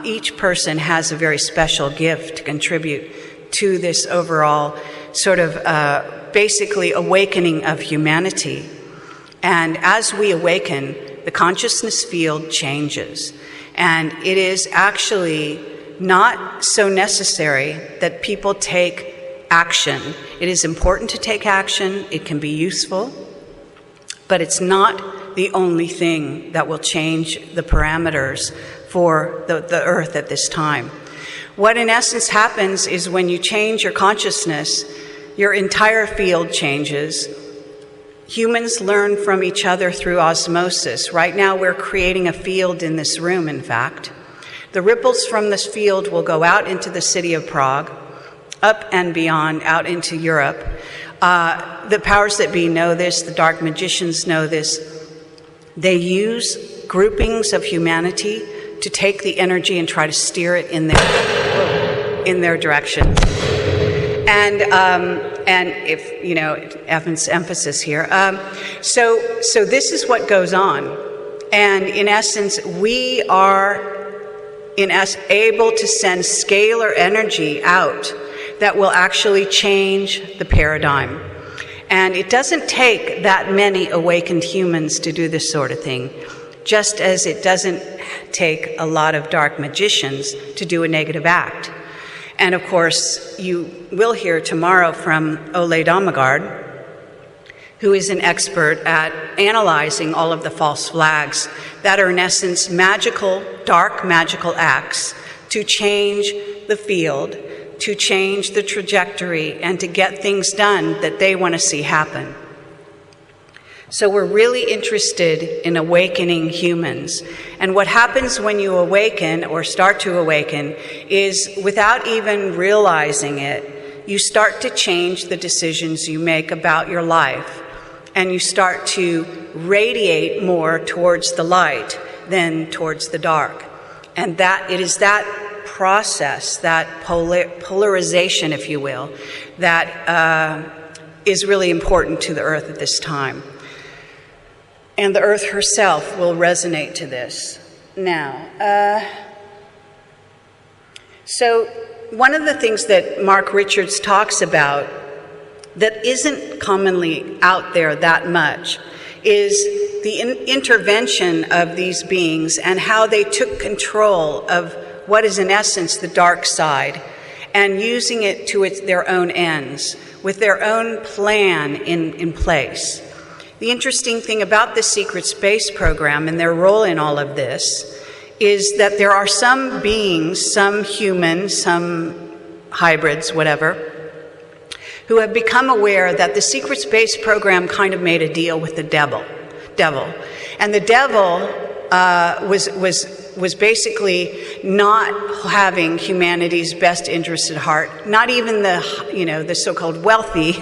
Each person has a very special gift to contribute to this overall sort of basically awakening of humanity. And as we awaken, the consciousness field changes. And it is actually not so necessary that people take action. It is important to take action. It can be useful, but it's not the only thing that will change the parameters for the Earth at this time. What in essence happens is when you change your consciousness, your entire field changes. Humans learn from each other through osmosis. Right now we're creating a field in this room, in fact. The ripples from this field will go out into the city of Prague, up and beyond, out into Europe. The powers that be know this, the dark magicians know this. They use groupings of humanity to take the energy and try to steer it in their direction. And if, emphasis here. So this is what goes on. And in essence, we are able to send scalar energy out that will actually change the paradigm. And it doesn't take that many awakened humans to do this sort of thing, just as it doesn't take a lot of dark magicians to do a negative act. And of course, you will hear tomorrow from Ole Damagard, who is an expert at analyzing all of the false flags that are in essence magical, dark magical acts to change the field, to change the trajectory, and to get things done that they want to see happen. So we're really interested in awakening humans. And what happens when you awaken or start to awaken is, without even realizing it, you start to change the decisions you make about your life. And you start to radiate more towards the light than towards the dark. And that it is that process, that polarization, if you will, that is really important to the Earth at this time. And the Earth herself will resonate to this. Now, so one of the things that Mark Richards talks about that isn't commonly out there that much is the intervention of these beings and how they took control of what is in essence the dark side and using it to their own ends with their own plan in place. The interesting thing about the secret space program and their role in all of this is that there are some beings, some humans, some hybrids, whatever, who have become aware that the secret space program kind of made a deal with the devil. And the devil was basically not having humanity's best interest at heart, not even the so-called wealthy,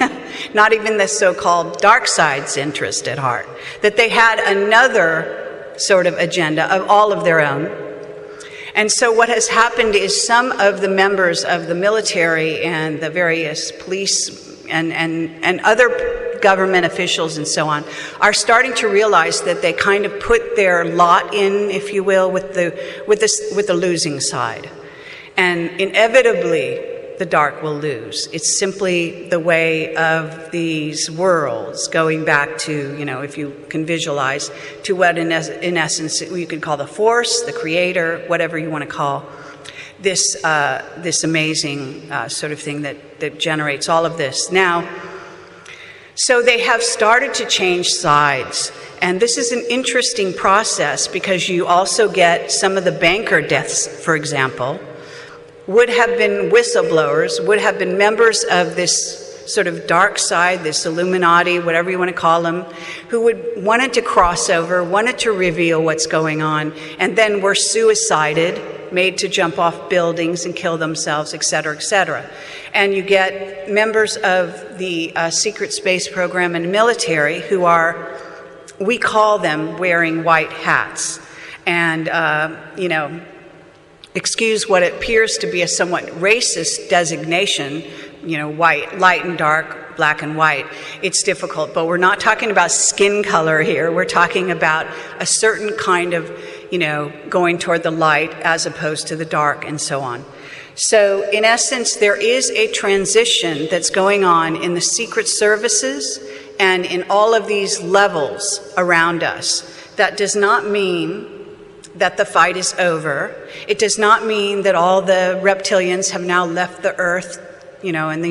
not even the so-called dark side's interest at heart, that they had another sort of agenda of all of their own. And so what has happened is some of the members of the military and the various police and other government officials and so on are starting to realize that they kind of put their lot in, if you will, with the losing side. And inevitably, the dark will lose. It's simply the way of these worlds, going back to, if you can visualize, to what in essence you could call the force, the creator, whatever you want to call this amazing sort of thing that generates all of this. Now, so they have started to change sides. And this is an interesting process because you also get some of the banker deaths, for example, would have been whistleblowers, would have been members of this sort of dark side, this Illuminati, whatever you want to call them, who wanted to cross over, wanted to reveal what's going on, and then were suicided, made to jump off buildings and kill themselves, et cetera, et cetera. And you get members of the secret space program and military who are, we call them wearing white hats. And, excuse what appears to be a somewhat racist designation, white, light and dark, black and white. It's difficult, but we're not talking about skin color here. We're talking about a certain kind of, going toward the light as opposed to the dark and so on. So in essence, there is a transition that's going on in the secret services and in all of these levels around us. That does not mean that the fight is over. It does not mean that all the reptilians have now left the earth, and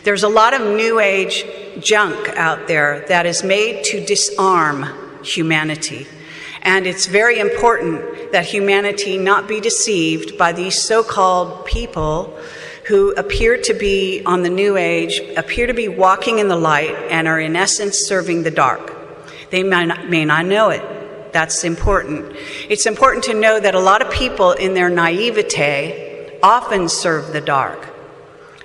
there's a lot of new age junk out there that is made to disarm humanity. And it's very important that humanity not be deceived by these so-called people who appear to be on the new age, appear to be walking in the light, and are in essence serving the dark. They may not know it. That's important. It's important to know that a lot of people in their naivete often serve the dark.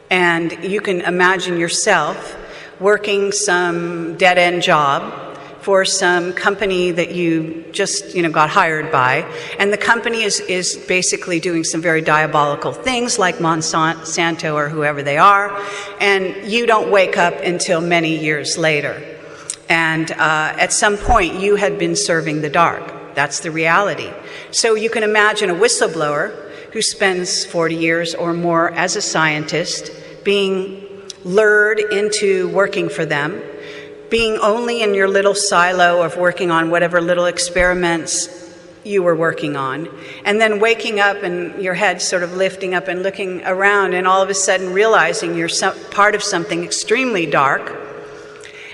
And you can imagine yourself working some dead-end job for some company that you just, got hired by. And the company is basically doing some very diabolical things like Monsanto or whoever they are. And you don't wake up until many years later. And at some point, you had been serving the dark. That's the reality. So you can imagine a whistleblower who spends 40 years or more as a scientist being lured into working for them, being only in your little silo of working on whatever little experiments you were working on, and then waking up and your head sort of lifting up and looking around and all of a sudden realizing you're part of something extremely dark.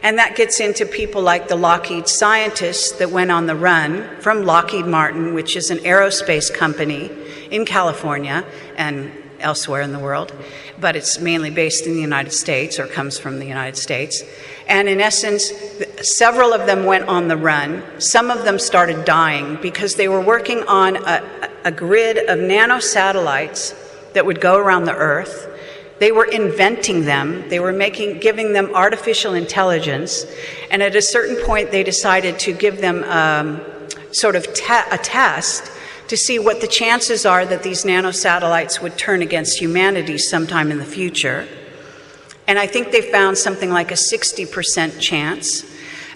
And that gets into people like the Lockheed scientists that went on the run from Lockheed Martin, which is an aerospace company in California and elsewhere in the world, but it's mainly based in the United States or comes from the United States. And in essence, several of them went on the run. Some of them started dying because they were working on a grid of nanosatellites that would go around the Earth. They were inventing them. They were giving them artificial intelligence. And at a certain point, they decided to give them sort of a test to see what the chances are that these nanosatellites would turn against humanity sometime in the future. And I think they found something like a 60% chance,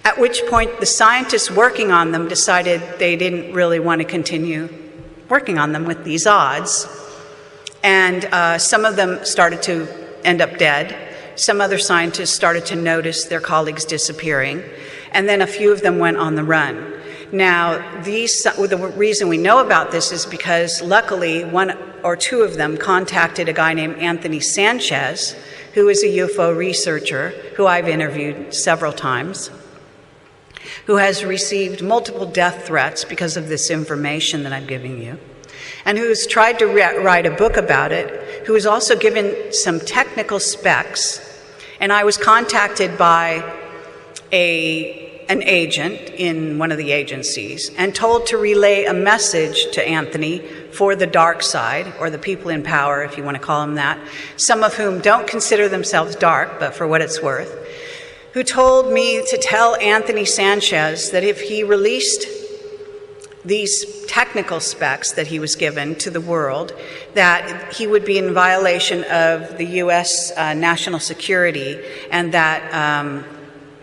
at which point the scientists working on them decided they didn't really want to continue working on them with these odds. And some of them started to end up dead. Some other scientists started to notice their colleagues disappearing. And then a few of them went on the run. Now, the reason we know about this is because luckily one or two of them contacted a guy named Anthony Sanchez, who is a UFO researcher who I've interviewed several times, who has received multiple death threats because of this information that I'm giving you, and who's tried to write a book about it, who was also given some technical specs. And I was contacted by an agent in one of the agencies and told to relay a message to Anthony for the dark side, or the people in power, if you want to call them that, some of whom don't consider themselves dark, but for what it's worth, who told me to tell Anthony Sanchez that if he released these technical specs that he was given to the world, that he would be in violation of the U.S. national security, and that,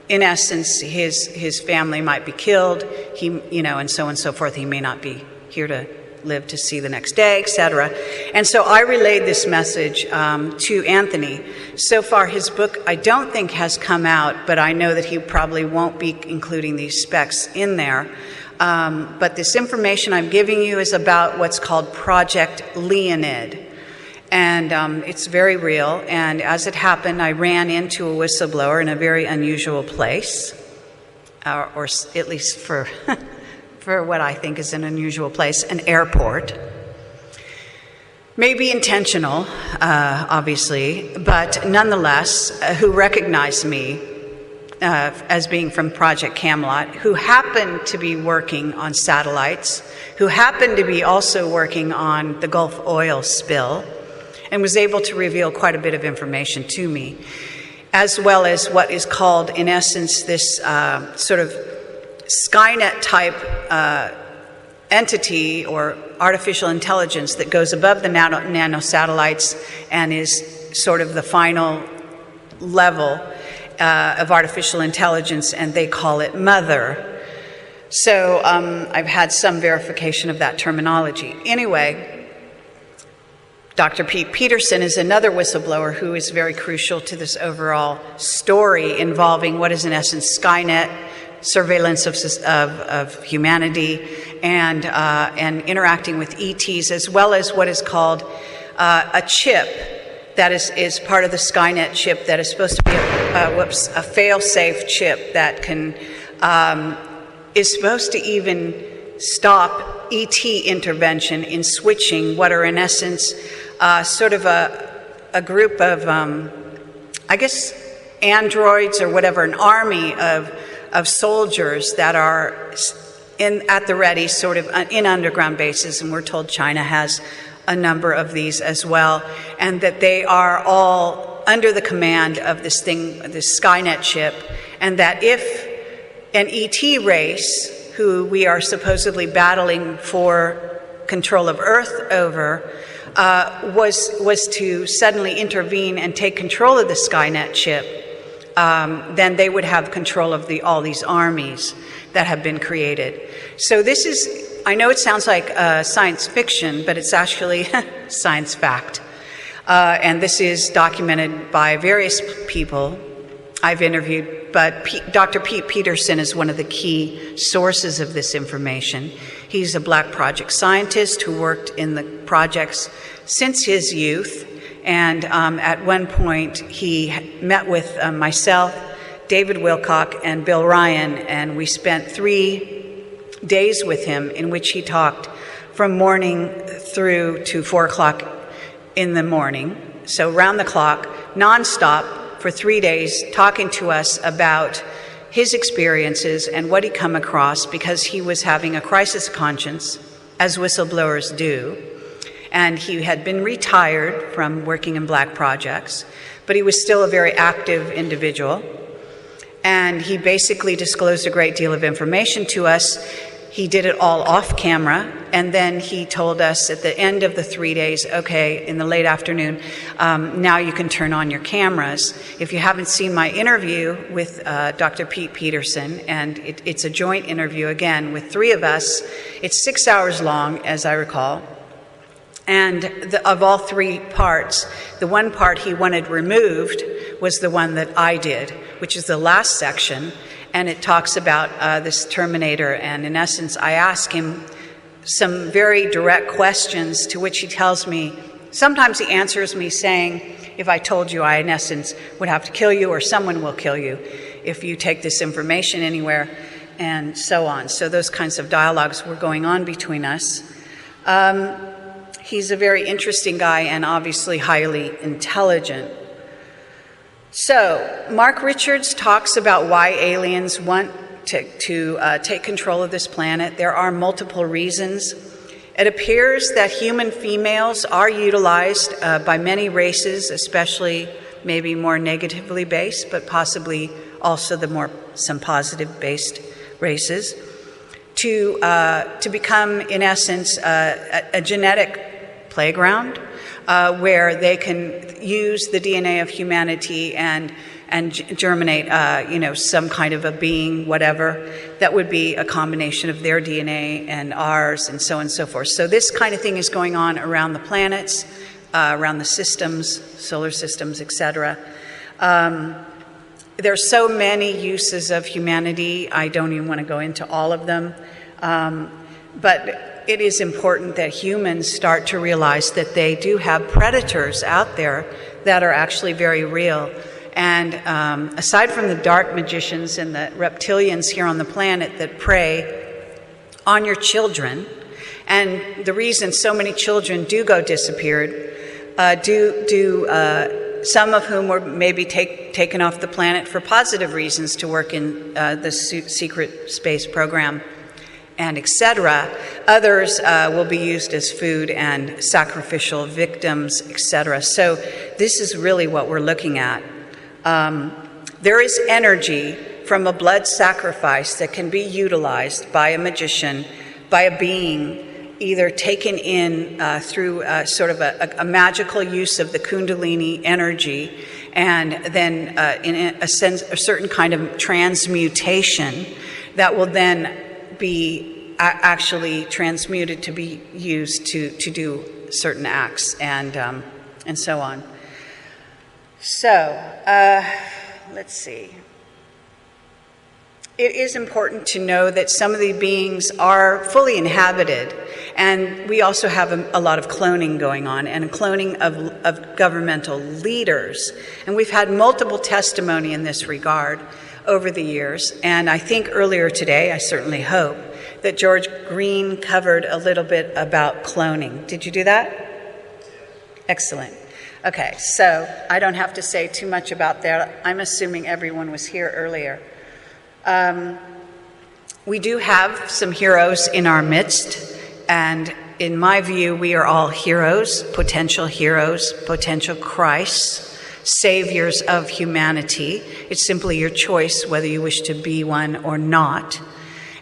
in essence, his family might be killed, and so on and so forth. He may not be here to live to see the next day, etc. And so I relayed this message to Anthony. So far, his book, I don't think, has come out, but I know that he probably won't be including these specs in there. But this information I'm giving you is about what's called Project Leonid. And it's very real. And as it happened, I ran into a whistleblower in a very unusual place, or at least for, for what I think is an unusual place, an airport. Maybe intentional, obviously, but nonetheless, who recognized me as being from Project Camelot, who happened to be working on satellites, who happened to be also working on the Gulf oil spill, and was able to reveal quite a bit of information to me, as well as what is called, in essence, this sort of Skynet-type entity or artificial intelligence that goes above the nanosatellites and is sort of the final level of artificial intelligence, and they call it Mother. So I've had some verification of that terminology. Anyway, Dr. Pete Peterson is another whistleblower who is very crucial to this overall story involving what is in essence Skynet, surveillance of humanity, and interacting with ETs, as well as what is called a chip that is part of the Skynet chip that is supposed to be a fail-safe chip that can is supposed to even stop ET intervention in switching what are in essence sort of a group of I guess androids or whatever, an army of soldiers that are at the ready, sort of in underground bases, and we're told China has a number of these as well, and that they are all under the command of this thing, this Skynet chip, and that if an ET race, who we are supposedly battling for control of Earth over, was to suddenly intervene and take control of the Skynet chip, then they would have control of all these armies that have been created. So this is, I know it sounds like science fiction, but it's actually science fact. And this is documented by various people I've interviewed, but Dr. Pete Peterson is one of the key sources of this information. He's a Black Project scientist who worked in the projects since his youth, and at one point he met with myself, David Wilcock, and Bill Ryan, and we spent 3 days with him in which he talked from morning through to 4 o'clock in the morning, so round the clock, nonstop, for 3 days, talking to us about his experiences and what he'd come across, because he was having a crisis of conscience, as whistleblowers do, and he had been retired from working in Black projects, but he was still a very active individual, and he basically disclosed a great deal of information to us. He did it all off camera, and then he told us at the end of the 3 days, okay, in the late afternoon, now you can turn on your cameras. If you haven't seen my interview with Dr. Pete Peterson, and it's a joint interview again with 3 of us, it's 6 hours long, as I recall, and of all 3 parts, the one part he wanted removed was the one that I did, which is the last section, and it talks about this Terminator, and in essence, I ask him some very direct questions to which he tells me, sometimes he answers me saying, if I told you, I in essence would have to kill you, or someone will kill you if you take this information anywhere, and so on. So those kinds of dialogues were going on between us. He's a very interesting guy and obviously highly intelligent. So, Mark Richards talks about why aliens want to take control of this planet. There are multiple reasons. It appears that human females are utilized by many races, especially maybe more negatively based, but possibly also some positive based races. to become, in essence, a genetic playground where they can use the DNA of humanity and germinate, some kind of a being, whatever, that would be a combination of their DNA and ours, and so on and so forth. So this kind of thing is going on around the planets, around the systems, solar systems, etc. There's so many uses of humanity. I don't even want to go into all of them. But it is important that humans start to realize that they do have predators out there that are actually very real. And aside from the dark magicians and the reptilians here on the planet that prey on your children, and the reason so many children do go disappeared, some of whom were maybe taken off the planet for positive reasons to work in the secret space program, and etc. Others will be used as food and sacrificial victims, etc. So this is really what we're looking at. There is energy from a blood sacrifice that can be utilized by a magician, by a being, either taken in through sort of a magical use of the Kundalini energy, and then in a sense, a certain kind of transmutation that will then be actually transmuted to be used to do certain acts and so on. So, let's see. It is important to know that some of the beings are fully inhabited, and we also have a lot of cloning going on, and cloning of governmental leaders. And we've had multiple testimony in this regard over the years, and I think earlier today, I certainly hope, that George Green covered a little bit about cloning. Did you do that? Excellent. Okay, so I don't have to say too much about that. I'm assuming everyone was here earlier. We do have some heroes in our midst, and in my view, we are all heroes, potential Christs, saviors of humanity. It's simply your choice whether you wish to be one or not.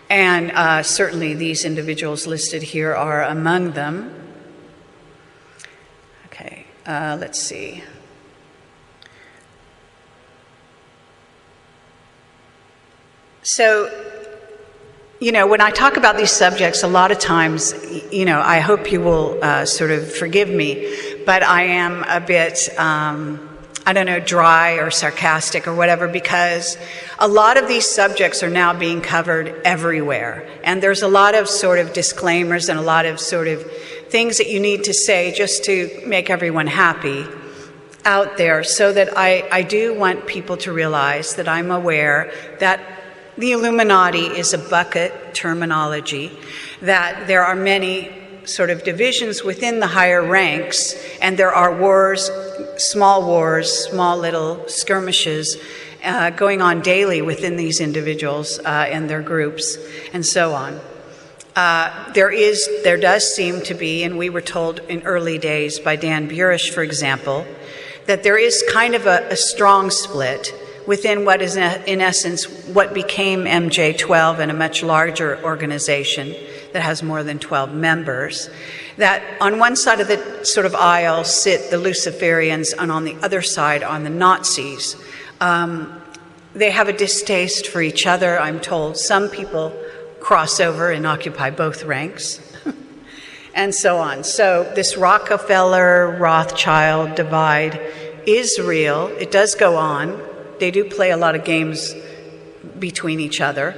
And certainly these individuals listed here are among them. Okay, let's see. So, when I talk about these subjects, a lot of times, I hope you will sort of forgive me, but I am a bit, dry or sarcastic or whatever, because a lot of these subjects are now being covered everywhere. And there's a lot of sort of disclaimers and a lot of sort of things that you need to say just to make everyone happy out there, so that I do want people to realize that I'm aware that the Illuminati is a bucket terminology, that there are many sort of divisions within the higher ranks, and there are wars, small little skirmishes going on daily within these individuals and their groups, and so on. There does seem to be, and we were told in early days by Dan Burish, for example, that there is kind of a strong split within what is, in essence, what became MJ12 and a much larger organization that has more than 12 members, that on one side of the sort of aisle sit the Luciferians, and on the other side on the Nazis. They have a distaste for each other, I'm told. Some people cross over and occupy both ranks, and so on. So this Rockefeller-Rothschild divide is real. It does go on. They do play a lot of games between each other,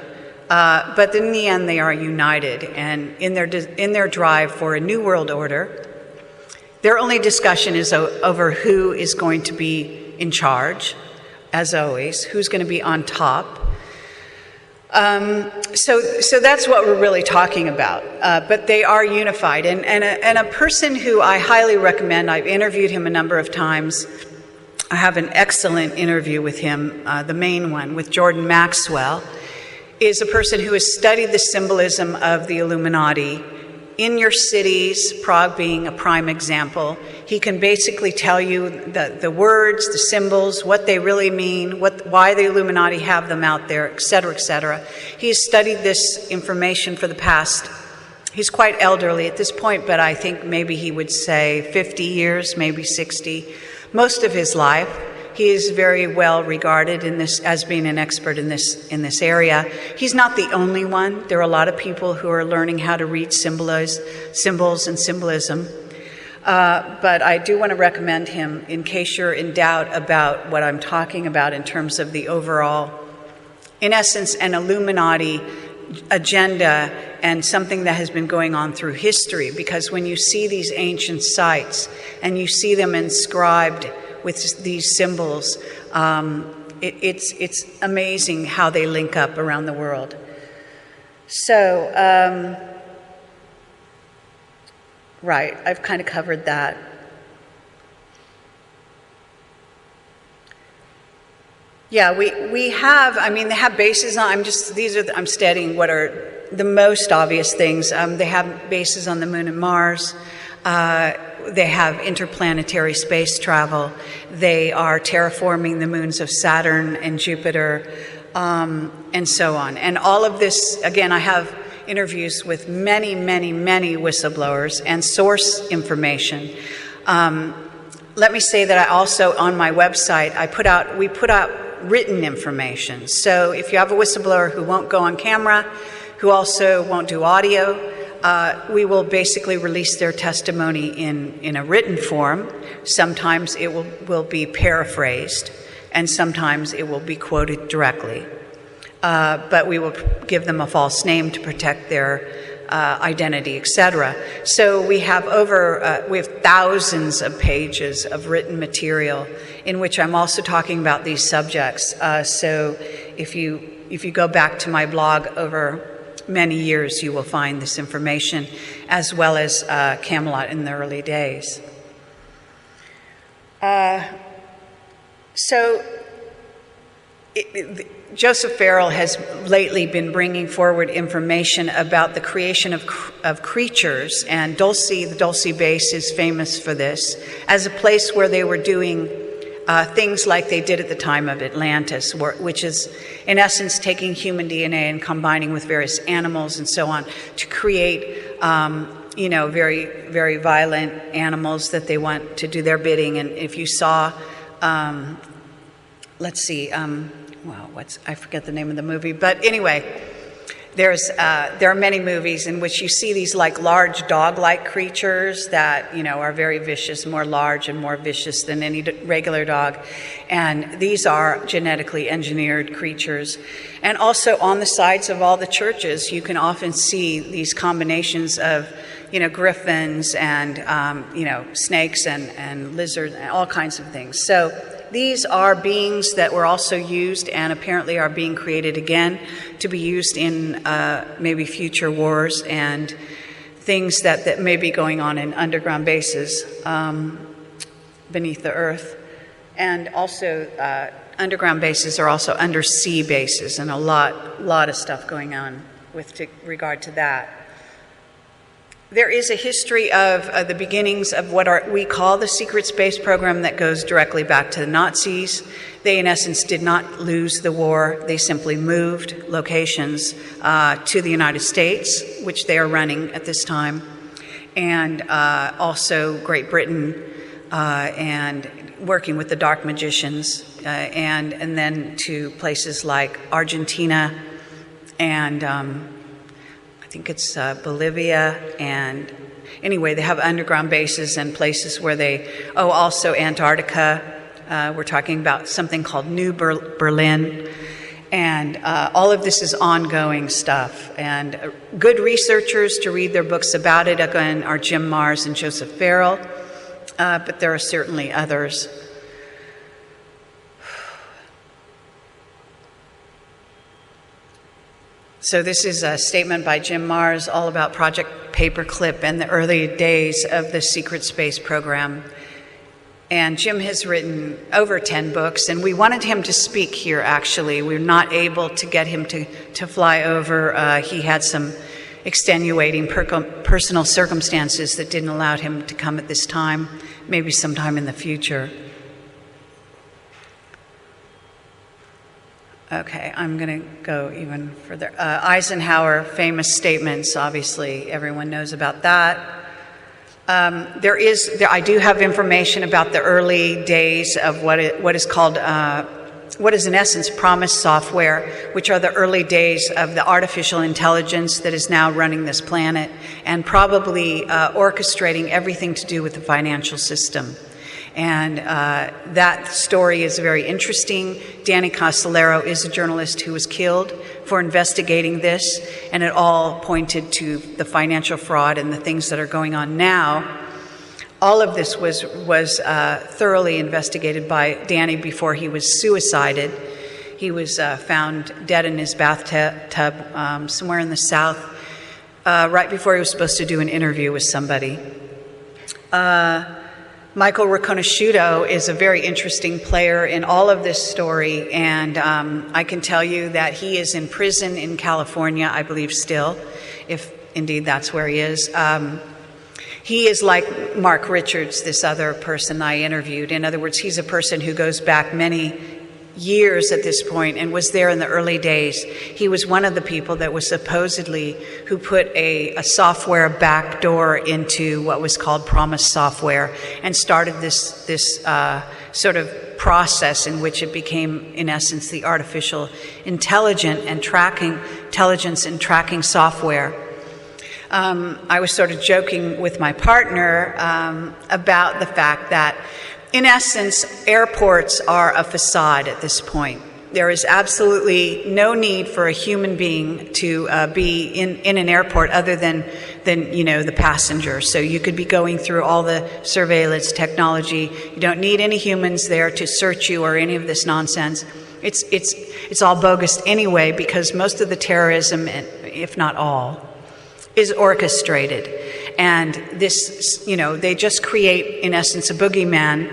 but in the end they are united, and in their drive for a new world order, their only discussion is over who is going to be in charge, as always, who's going to be on top. So that's what we're really talking about, but they are unified, and a person who I highly recommend, I've interviewed him a number of times. I have an excellent interview with him, the main one, with Jordan Maxwell, is a person who has studied the symbolism of the Illuminati in your cities, Prague being a prime example. He can basically tell you the words, the symbols, what they really mean, why the Illuminati have them out there, et cetera, et cetera. He's studied this information for the past, he's quite elderly at this point, but I think maybe he would say 50 years, maybe 60, most of his life. He is very well regarded in this as being an expert in this area. He's not the only one. There are a lot of people who are learning how to read symbols and symbolism. But I do want to recommend him in case you're in doubt about what I'm talking about in terms of the overall, in essence, an Illuminati agenda and something that has been going on through history. Because when you see these ancient sites and you see them inscribed with these symbols, it's amazing how they link up around the world. So, right, I've kind of covered that. Yeah, we have, I mean, they have bases on, I'm studying what are the most obvious things. They have bases on the moon and Mars. They have interplanetary space travel. They are terraforming the moons of Saturn and Jupiter, and so on. And all of this, again, I have interviews with many, many, many whistleblowers and source information. Let me say that I also, on my website, we put out written information. So if you have a whistleblower who won't go on camera, who also won't do audio, we will basically release their testimony in a written form. Sometimes it will be paraphrased, and sometimes it will be quoted directly. But we will give them a false name to protect their identity, etc. So we have thousands of pages of written material in which I'm also talking about these subjects. So if you go back to my blog over many years, you will find this information, as well as Camelot in the early days. Joseph Farrell has lately been bringing forward information about the creation of creatures, and the Dulce base is famous for this, as a place where they were doing things like they did at the time of Atlantis, which is, in essence, taking human DNA and combining with various animals and so on to create, very, very violent animals that they want to do their bidding. And if you saw, I forget the name of the movie, but anyway, there are many movies in which you see these like large dog-like creatures that are very vicious, more large and more vicious than any regular dog, and these are genetically engineered creatures. And also on the sides of all the churches, you can often see these combinations of griffins and snakes and lizards and all kinds of things. So these are beings that were also used and apparently are being created again to be used in maybe future wars and things that may be going on in underground bases beneath the earth. And also underground bases are also undersea bases, and a lot of stuff going on with regard to that. There is a history of the beginnings of what we call the secret space program that goes directly back to the Nazis. They, in essence, did not lose the war. They simply moved locations to the United States, which they are running at this time, and also Great Britain, and working with the dark magicians, and then to places like Argentina and I think it's Bolivia, and anyway, they have underground bases and places where also Antarctica. We're talking about something called New Berlin, and all of this is ongoing stuff. And good researchers to read their books about it, again, are Jim Marrs and Joseph Farrell, but there are certainly others. So this is a statement by Jim Marrs all about Project Paperclip and the early days of the secret space program. And Jim has written over 10 books, and we wanted him to speak here, actually. We were not able to get him to fly over. He had some extenuating personal circumstances that didn't allow him to come at this time, maybe sometime in the future. Okay, I'm going to go even further. Eisenhower, famous statements, obviously, everyone knows about that. I do have information about the early days of what is called, what is in essence promise software, which are the early days of the artificial intelligence that is now running this planet and probably orchestrating everything to do with the financial system. And that story is very interesting. Danny Castellero is a journalist who was killed for investigating this, and it all pointed to the financial fraud and the things that are going on now. All of this was thoroughly investigated by Danny before he was suicided. He was found dead in his bathtub somewhere in the South right before he was supposed to do an interview with somebody. Michael Riconosciuto is a very interesting player in all of this story, and I can tell you that he is in prison in California, I believe still, if indeed that's where he is. He is like Mark Richards, this other person I interviewed. In other words, he's a person who goes back many years at this point and was there in the early days. He was one of the people that was supposedly who put a software backdoor into what was called Promise software and started this sort of process in which it became, in essence, the artificial intelligence and tracking software. I was sort of joking with my partner about the fact that, in essence, airports are a facade at this point. There is absolutely no need for a human being to be in an airport other than the passenger. So you could be going through all the surveillance technology. You don't need any humans there to search you or any of this nonsense. It's all bogus anyway, because most of the terrorism, if not all, is orchestrated. And this, they just create, in essence, a boogeyman.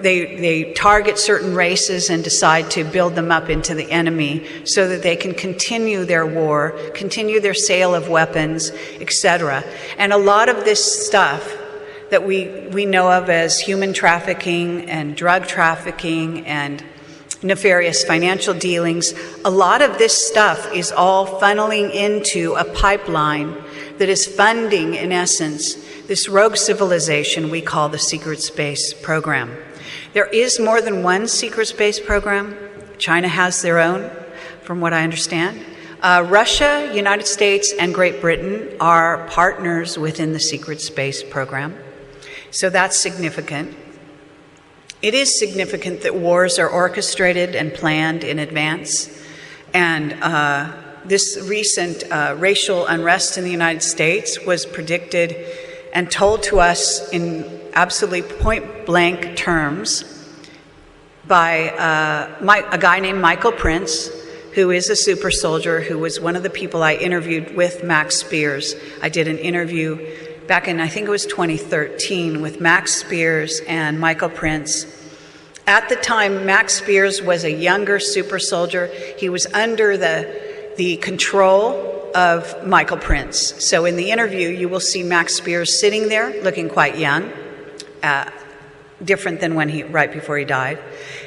They target certain races and decide to build them up into the enemy so that they can continue their war, continue their sale of weapons, etc. And a lot of this stuff that we know of as human trafficking and drug trafficking and nefarious financial dealings, a lot of this stuff is all funneling into a pipeline that is funding, in essence, this rogue civilization we call the secret space program. There is more than one secret space program. China has their own, from what I understand. Russia, United States, and Great Britain are partners within the secret space program. So that's significant. It is significant that wars are orchestrated and planned in advance. And this recent racial unrest in the United States was predicted and told to us in absolutely point-blank terms by a guy named Michael Prince, who is a super soldier, who was one of the people I interviewed with Max Spears. I did an interview back in, I think it was 2013, with Max Spears and Michael Prince. At the time, Max Spears was a younger super soldier. He was under the control of Michael Prince. So in the interview, you will see Max Spears sitting there, looking quite young, different than right before he died.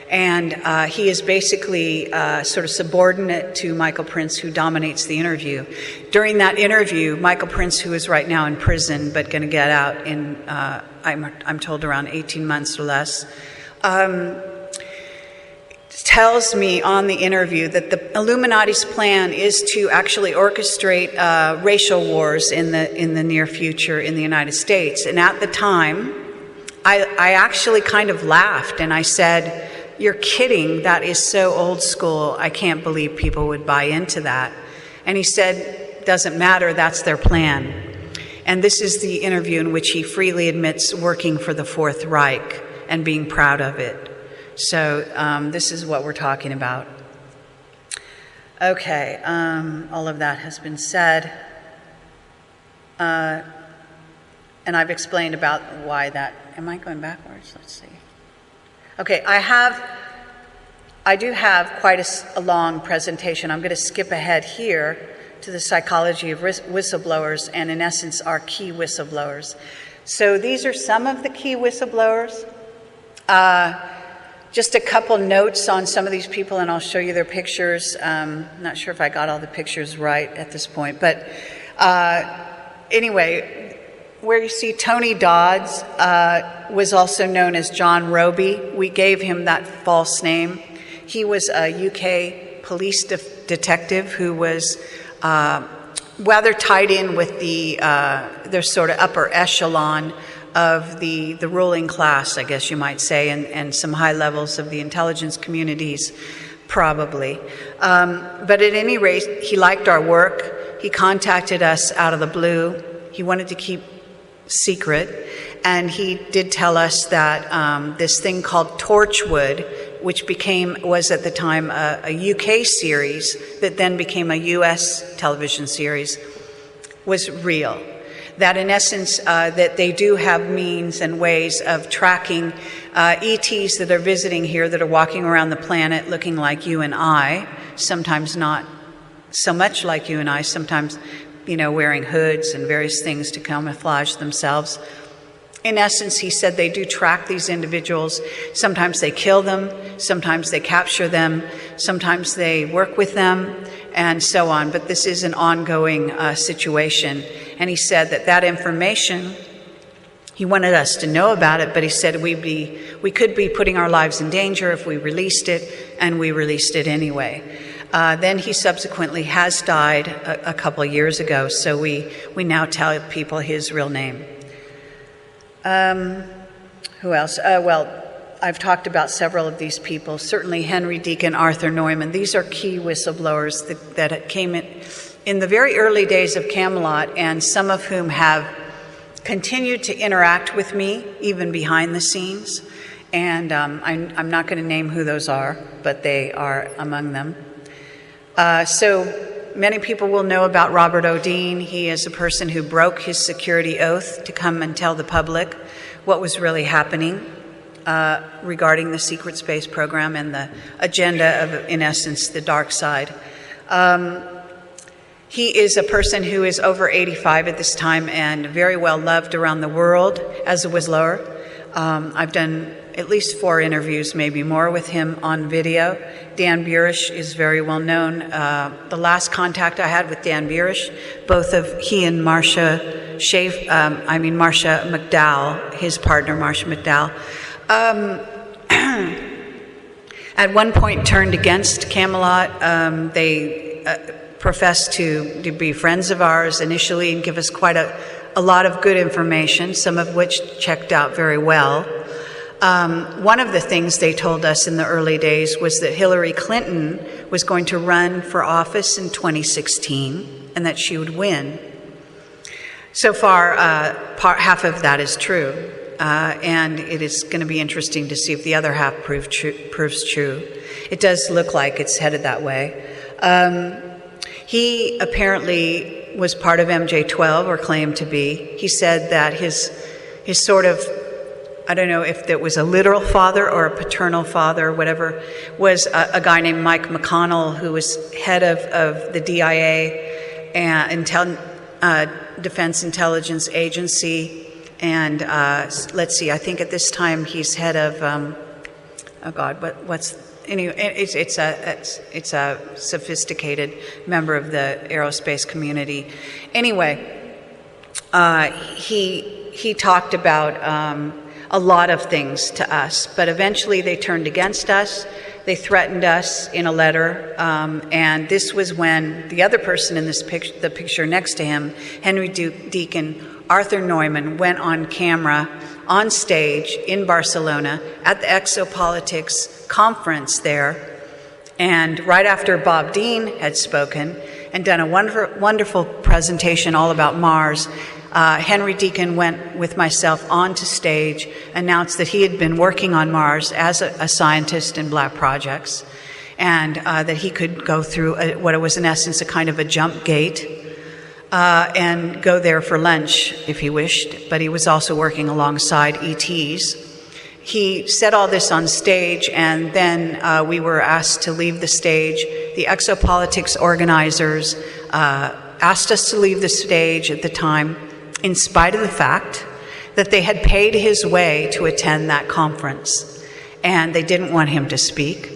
And he is basically sort of subordinate to Michael Prince, who dominates the interview. During that interview, Michael Prince, who is right now in prison but going to get out in, I'm told, around 18 months or less, tells me on the interview that the Illuminati's plan is to actually orchestrate racial wars in the near future in the United States. And at the time, I actually kind of laughed and I said, "You're kidding, that is so old school, I can't believe people would buy into that." And he said, "Doesn't matter, that's their plan." And this is the interview in which he freely admits working for the Fourth Reich and being proud of it. So this is what we're talking about. Okay, all of that has been said. And I've explained about why that, am I going backwards? Let's see. Okay, I do have quite a long presentation. I'm going to skip ahead here to the psychology of whistleblowers, and in essence are key whistleblowers. So these are some of the key whistleblowers. Just a couple notes on some of these people, and I'll show you their pictures. Not sure if I got all the pictures right at this point, but anyway, where you see Tony Dodds was also known as John Roby. We gave him that false name. He was a UK police detective who was rather tied in with the sort of upper echelon of the ruling class, I guess you might say, and some high levels of the intelligence communities, probably. But at any rate, he liked our work. He contacted us out of the blue. He wanted to keep secret, and he did tell us that this thing called Torchwood, which was at the time a UK series that then became a US television series, was real. That in essence, that they do have means and ways of tracking ETs that are visiting here, that are walking around the planet looking like you and I, sometimes not so much like you and I, sometimes, wearing hoods and various things to camouflage themselves. In essence, he said they do track these individuals. Sometimes they kill them, sometimes they capture them, sometimes they work with them, and so on. But this is an ongoing situation. And he said that information, he wanted us to know about it, but he said we could be putting our lives in danger if we released it, and we released it anyway. Then he subsequently has died a couple of years ago, so we now tell people his real name. Who else? I've talked about several of these people. Certainly Henry Deacon, Arthur Neumann. These are key whistleblowers that came in the very early days of Camelot, and some of whom have continued to interact with me, even behind the scenes. And I'm not going to name who those are, but they are among them. So many people will know about Robert O'Dean. He is a person who broke his security oath to come and tell the public what was really happening regarding the secret space program and the agenda of, in essence, the dark side. He is a person who is over 85 at this time and very well loved around the world as a whistleblower. I've done at least 4 interviews, maybe more, with him on video. Dan Burish is very well known. The last contact I had with Dan Burish, both of he and Marcia McDowell, his partner, Marcia McDowell, at one point turned against Camelot. They professed to be friends of ours initially and give us quite a lot of good information, some of which checked out very well. One of the things they told us in the early days was that Hillary Clinton was going to run for office in 2016 and that she would win. So far, half of that is true, and it is going to be interesting to see if the other half proves true. It does look like it's headed that way. He apparently was part of MJ-12, or claimed to be. He said that his sort of, I don't know if it was a literal father or a paternal father, whatever, was a guy named Mike McConnell, who was head of the DIA and Defense Intelligence Agency. And let's see, I think at this time he's head of, anyway, it's a sophisticated member of the aerospace community. Anyway, he talked about a lot of things to us, but eventually they turned against us. They threatened us in a letter, and this was when the other person in this picture, the picture next to him, Henry Deacon, Arthur Neumann, went on camera, on stage in Barcelona at the Exopolitics conference there, and right after Bob Dean had spoken and done a wonderful presentation all about Mars, Henry Deacon went with myself onto stage, announced that he had been working on Mars as a scientist in Black Projects, and that he could go through what was in essence a kind of a jump gate and go there for lunch if he wished, but he was also working alongside ETs. He said all this on stage, and then we were asked to leave the stage. The Exopolitics organizers asked us to leave the stage at the time, in spite of the fact that they had paid his way to attend that conference, and they didn't want him to speak.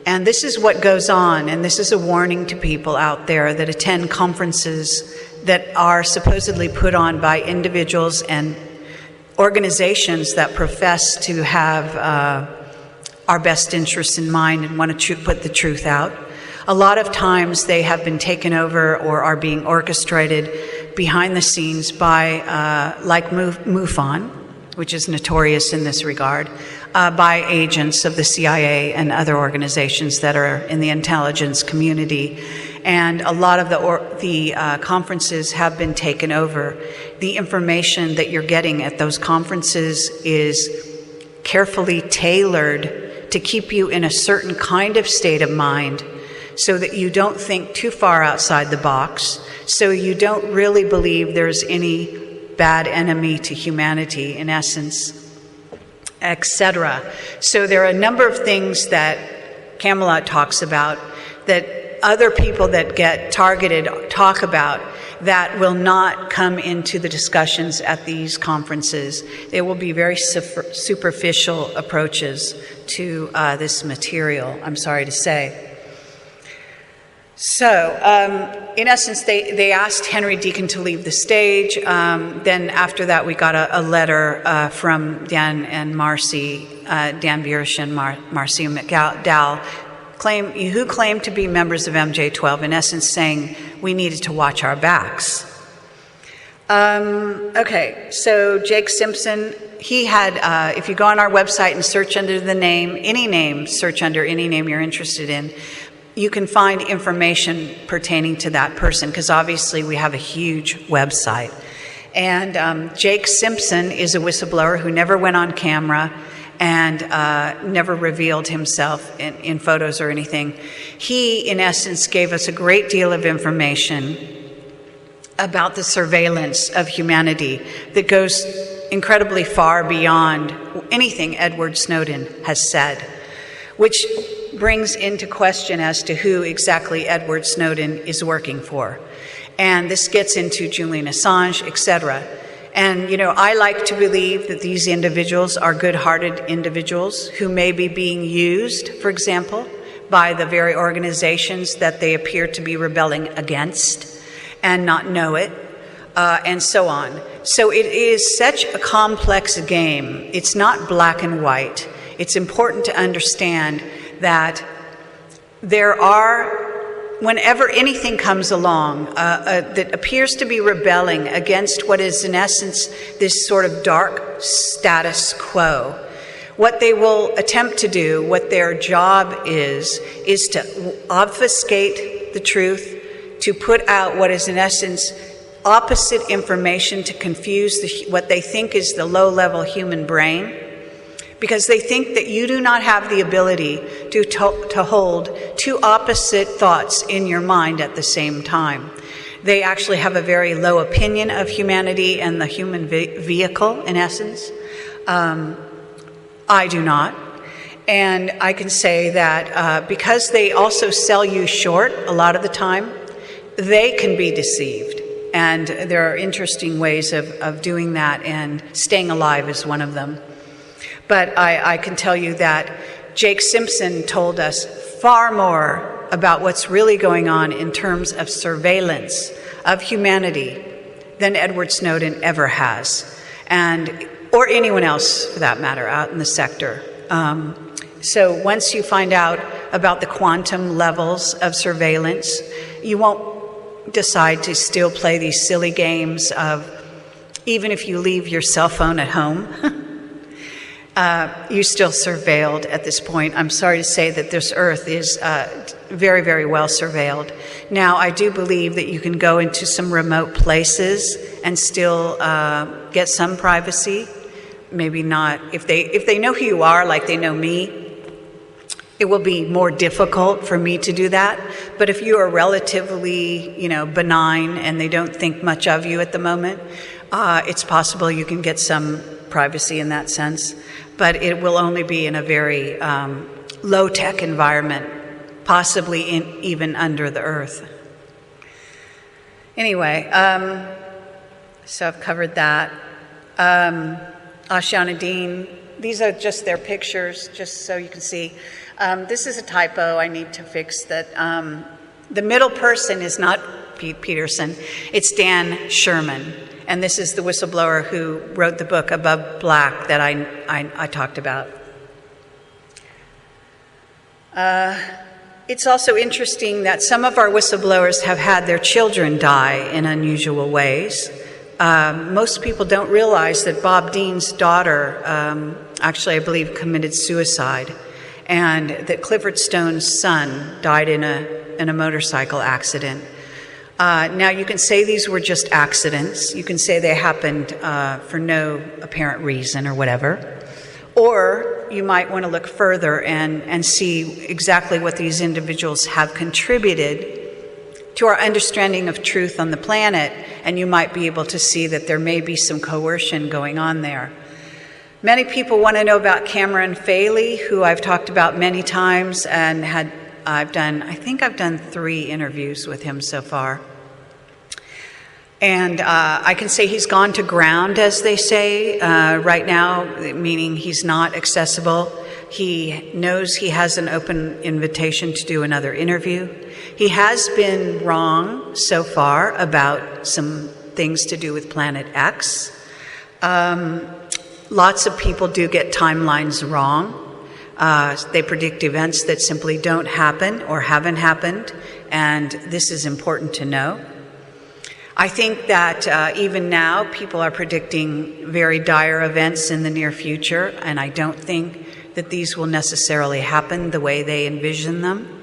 And this is what goes on, and this is a warning to people out there that attend conferences that are supposedly put on by individuals and organizations that profess to have our best interests in mind and want to put the truth out. A lot of times they have been taken over or are being orchestrated behind the scenes by, like MUFON, which is notorious in this regard, by agents of the CIA and other organizations that are in the intelligence community. And a lot of the conferences have been taken over. The information that you're getting at those conferences is carefully tailored to keep you in a certain kind of state of mind so that you don't think too far outside the box, so you don't really believe there's any bad enemy to humanity, in essence, etc. So there are a number of things that Camelot talks about that other people that get targeted talk about that will not come into the discussions at these conferences. They will be very superficial approaches to this material, I'm sorry to say. So, in essence, they asked Henry Deacon to leave the stage. Then after that, we got a letter from Dan and Marcy, Dan Biersch and Marcy McDowell, who claimed to be members of MJ-12, in essence saying we needed to watch our backs. Okay, so Jake Simpson, he had, if you go on our website and search under the name, any name, search under any name you're interested in, you can find information pertaining to that person, because obviously we have a huge website. And Jake Simpson is a whistleblower who never went on camera and never revealed himself in photos or anything. He, in essence, gave us a great deal of information about the surveillance of humanity that goes incredibly far beyond anything Edward Snowden has said, which brings into question as to who exactly Edward Snowden is working for. And this gets into Julian Assange, etc. And, you know, I like to believe that these individuals are good-hearted individuals who may be being used, for example, by the very organizations that they appear to be rebelling against and not know it, and so on. So it is such a complex game. It's not black and white. It's important to understand that there are, whenever anything comes along that appears to be rebelling against what is in essence this sort of dark status quo, what they will attempt to do, what their job is to obfuscate the truth, to put out what is in essence opposite information, to confuse what they think is the low-level human brain, because they think that you do not have the ability to hold two opposite thoughts in your mind at the same time. They actually have a very low opinion of humanity and the human vehicle, in essence. I do not. And I can say that because they also sell you short a lot of the time, they can be deceived. And there are interesting ways of doing that, and staying alive is one of them. But I can tell you that Jake Simpson told us far more about what's really going on in terms of surveillance of humanity than Edward Snowden ever has, or anyone else for that matter out in the sector. So once you find out about the quantum levels of surveillance, you won't decide to still play these silly games of, even if you leave your cell phone at home, you're still surveilled at this point. I'm sorry to say that this earth is very, very well surveilled. Now, I do believe that you can go into some remote places and still get some privacy. Maybe not. If they know who you are, like they know me, it will be more difficult for me to do that. But if you are relatively, benign and they don't think much of you at the moment, it's possible you can get some privacy in that sense. But it will only be in a very low-tech environment, possibly even under the earth. Anyway, so I've covered that. Ashana Dean, these are just their pictures, just so you can see. This is a typo I need to fix, that the middle person is not Pete Peterson, it's Dan Sherman. And this is the whistleblower who wrote the book Above Black that I talked about. It's also interesting that some of our whistleblowers have had their children die in unusual ways. Most people don't realize that Bob Dean's daughter, actually I believe, committed suicide, and that Clifford Stone's son died in a motorcycle accident. Now you can say these were just accidents. You can say they happened for no apparent reason or whatever. Or you might want to look further and see exactly what these individuals have contributed to our understanding of truth on the planet, and you might be able to see that there may be some coercion going on there. Many people want to know about Cameron Faley, who I've talked about many times, and I think I've done 3 interviews with him so far. And I can say he's gone to ground, as they say, right now, meaning he's not accessible. He knows he has an open invitation to do another interview. He has been wrong so far about some things to do with Planet X. Lots of people do get timelines wrong. They predict events that simply don't happen or haven't happened, and this is important to know. I think that even now people are predicting very dire events in the near future, and I don't think that these will necessarily happen the way they envision them.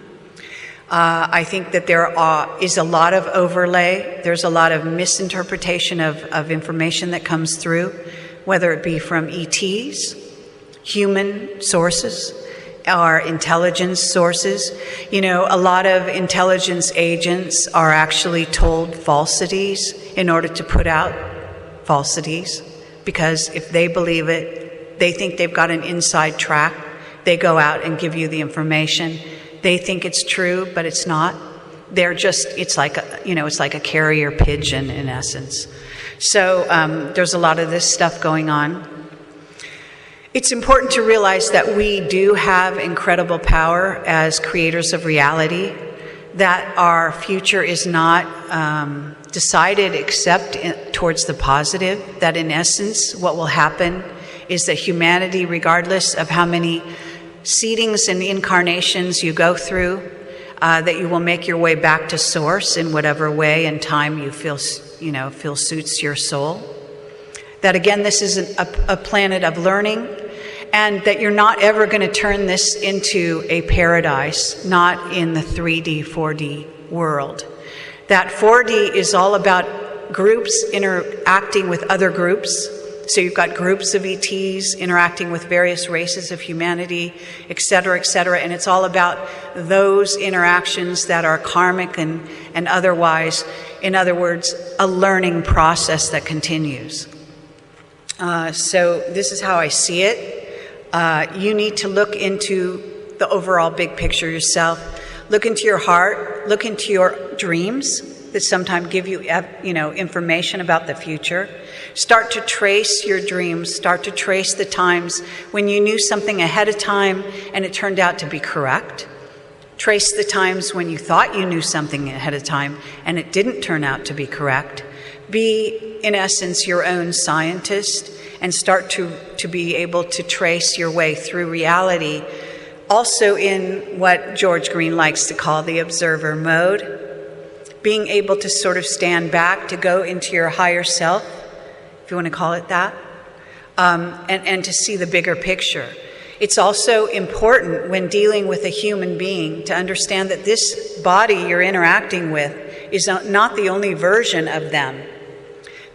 I think that there is a lot of overlay. There's a lot of misinterpretation of information that comes through, whether it be from ETs, human sources, or intelligence sources. You know, a lot of intelligence agents are actually told falsities in order to put out falsities, because if they believe it, they think they've got an inside track. They go out and give you the information. They think it's true, but it's not. It's like a carrier pigeon in essence. So there's a lot of this stuff going on. It's important to realize that we do have incredible power as creators of reality, that our future is not decided except towards the positive, that in essence what will happen is that humanity, regardless of how many seedings and incarnations you go through, that you will make your way back to source in whatever way and time you feel suits your soul. That again, this is a planet of learning, and that you're not ever going to turn this into a paradise, not in the 3D, 4D world. That 4D is all about groups interacting with other groups. So you've got groups of ETs interacting with various races of humanity, et cetera, and it's all about those interactions that are karmic and otherwise. In other words, a learning process that continues. So this is how I see it. You need to look into the overall big picture yourself. Look into your heart. Look into your dreams that sometimes give you, information about the future. Start to trace your dreams. Start to trace the times when you knew something ahead of time and it turned out to be correct. Trace the times when you thought you knew something ahead of time and it didn't turn out to be correct. Be, in essence, your own scientist and start to be able to trace your way through reality, also in what George Green likes to call the observer mode. Being able to sort of stand back, to go into your higher self, if you want to call it that, and to see the bigger picture. It's also important when dealing with a human being to understand that this body you're interacting with is not the only version of them.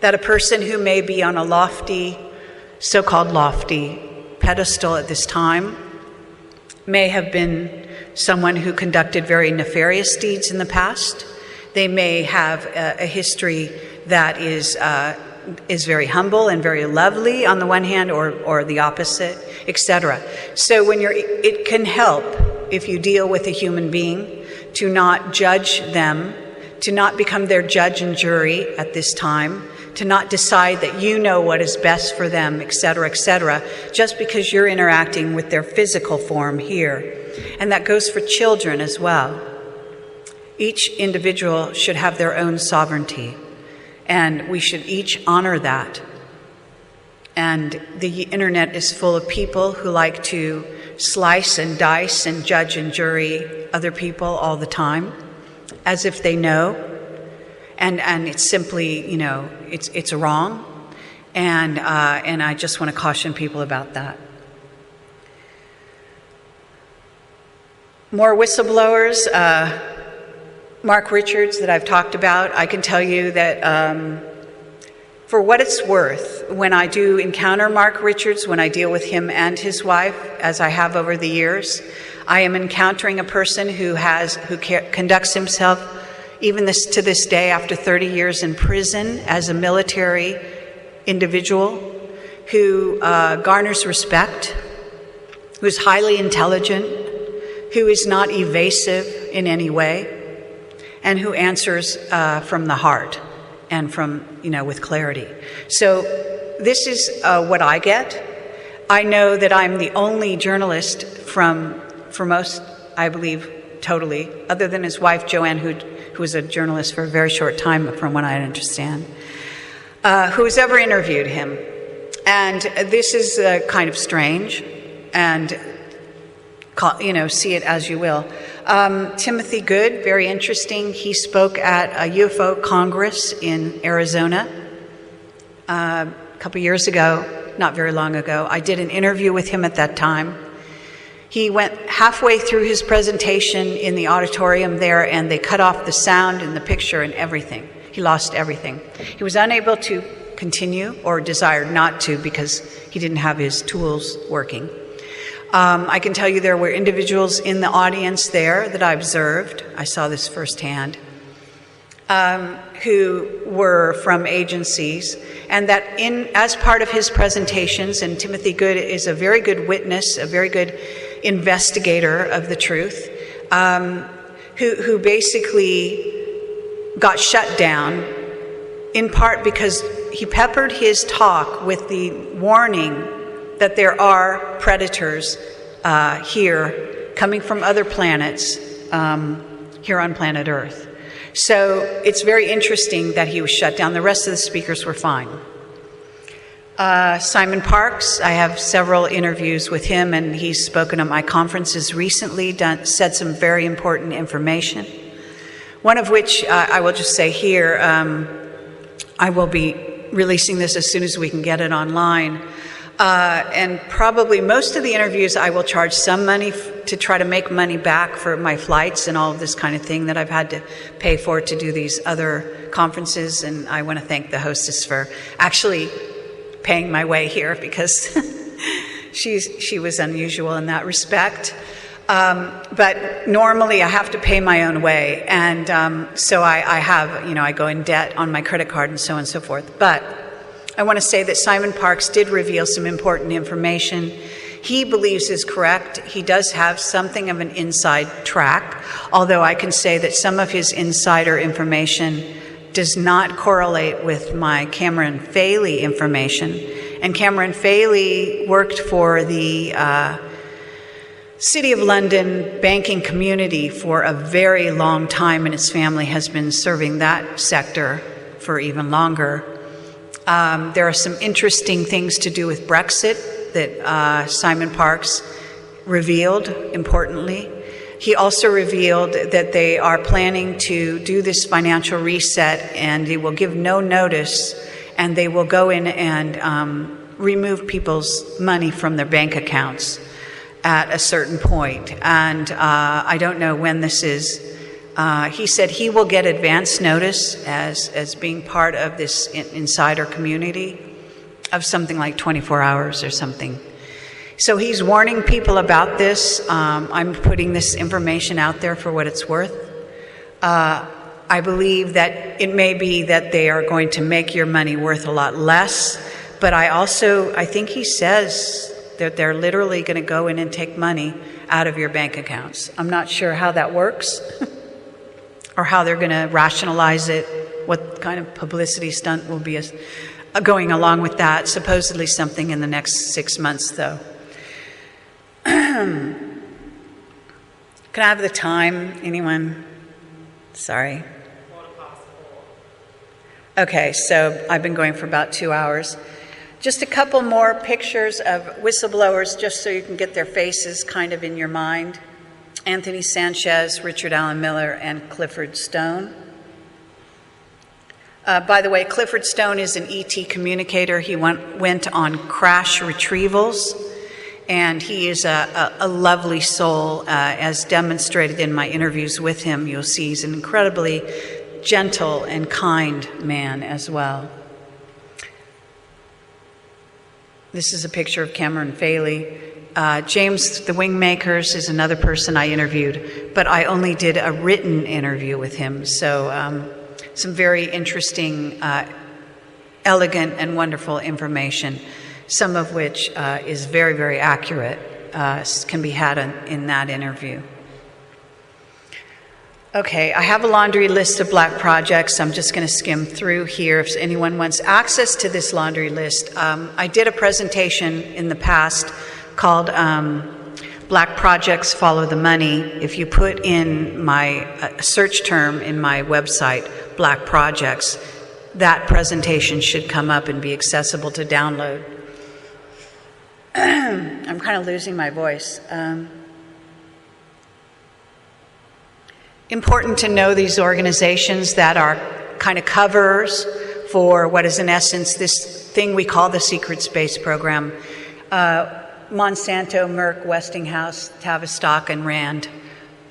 That a person who may be on a lofty, so-called lofty pedestal at this time may have been someone who conducted very nefarious deeds in the past. They may have a history that is very humble and very lovely on the one hand, or the opposite, etc. So it can help if you deal with a human being to not judge them, to not become their judge and jury at this time, to not decide that you know what is best for them, etc., just because you're interacting with their physical form here. And that goes for children as well. Each individual should have their own sovereignty, and we should each honor that. And the internet is full of people who like to slice and dice and judge and jury other people all the time, as if they know. And it's simply, it's wrong. And I just want to caution people about that. More whistleblowers. Mark Richards that I've talked about. I can tell you that for what it's worth, when I do encounter Mark Richards, when I deal with him and his wife, as I have over the years, I am encountering a person who conducts himself, even to this day, after 30 years in prison, as a military individual who garners respect, who is highly intelligent, who is not evasive in any way, and who answers from the heart and from, with clarity. So this is what I get. I know that I'm the only journalist for most, I believe, totally, other than his wife, Joanne, who was a journalist for a very short time, from what I understand, who has ever interviewed him. And this is kind of strange, and, see it as you will. Timothy Good, very interesting. He spoke at a UFO Congress in Arizona a couple years ago, not very long ago. I did an interview with him at that time. He went halfway through his presentation in the auditorium there, and they cut off the sound and the picture and everything. He lost everything. He was unable to continue, or desired not to, because he didn't have his tools working. I can tell you there were individuals in the audience there that I observed, I saw this firsthand, who were from agencies, and that as part of his presentations, and Timothy Good is a very good witness, a very good investigator of the truth, who basically got shut down, in part because he peppered his talk with the warning that there are predators here coming from other planets here on planet Earth. So it's very interesting that he was shut down. The rest of the speakers were fine. Simon Parks, I have several interviews with him, and he's spoken at my conferences recently, said some very important information. One of which I will just say here, I will be releasing this as soon as we can get it online. And probably most of the interviews I will charge some money to try to make money back for my flights and all of this kind of thing that I've had to pay for to do these other conferences. And I want to thank the hostess for actually paying my way here, because she was unusual in that respect. But normally I have to pay my own way. And so I have, I go in debt on my credit card and so on and so forth. But I want to say that Simon Parks did reveal some important information he believes is correct. He does have something of an inside track, although I can say that some of his insider information does not correlate with my Cameron Faley information. And Cameron Faley worked for the City of London banking community for a very long time, and his family has been serving that sector for even longer. There are some interesting things to do with Brexit that Simon Parks revealed, importantly. He also revealed that they are planning to do this financial reset, and they will give no notice, and they will go in and remove people's money from their bank accounts at a certain point. And I don't know when this is. He said he will get advance notice as being part of this insider community of something like 24 hours or something. So he's warning people about this. I'm putting this information out there for what it's worth. I believe that it may be that they are going to make your money worth a lot less, but I think he says that they're literally going to go in and take money out of your bank accounts. I'm not sure how that works. or how they're going to rationalize it, what kind of publicity stunt will be going along with that. Supposedly something in the next 6 months, though. Can I have the time? Anyone? Sorry. Okay, so I've been going for about 2 hours. Just a couple more pictures of whistleblowers, just so you can get their faces kind of in your mind. Anthony Sanchez, Richard Allen Miller, and Clifford Stone. By the way, Clifford Stone is an ET communicator. He went on crash retrievals, and he is a lovely soul. As demonstrated in my interviews with him, you'll see he's an incredibly gentle and kind man as well. This is a picture of Cameron Faley. James the Wingmakers is another person I interviewed, but I only did a written interview with him. So some very interesting, elegant, and wonderful information, some of which is very, very accurate, can be had in that interview. Okay, I have a laundry list of black projects. I'm just going to skim through here. If anyone wants access to this laundry list, I did a presentation in the past called Black Projects Follow the Money. If you put in my search term in my website, Black Projects, that presentation should come up and be accessible to download. I'm kind of losing my voice. Important to know these organizations that are kind of covers for what is in essence this thing we call the secret space program. Monsanto, Merck, Westinghouse, Tavistock, and Rand,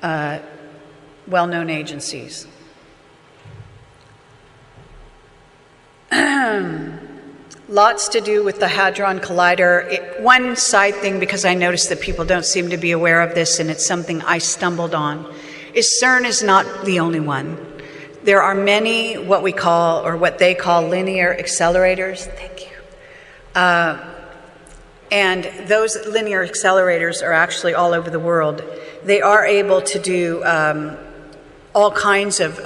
well-known agencies. Lots to do with the Hadron Collider. One side thing, because I noticed that people don't seem to be aware of this, and it's something I stumbled on, is CERN is not the only one. There are many what we call, or what they call, linear accelerators. Thank you. And those linear accelerators are actually all over the world. They are able to do all kinds of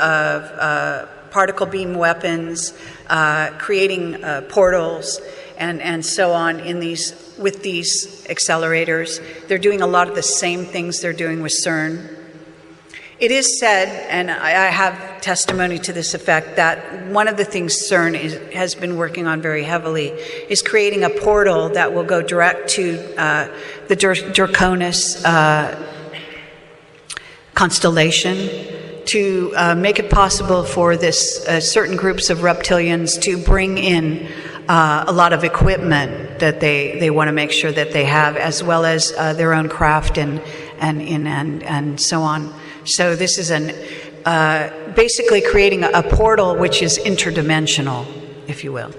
particle beam weapons, creating portals, and so on with these accelerators. They're doing a lot of the same things they're doing with CERN. It is said, and I have testimony to this effect, that one of the things CERN has been working on very heavily is creating a portal that will go direct to the Draconis constellation to make it possible for this certain groups of reptilians to bring in a lot of equipment that they want to make sure that they have, as well as their own craft and so on. So this is basically creating a portal which is interdimensional, if you will.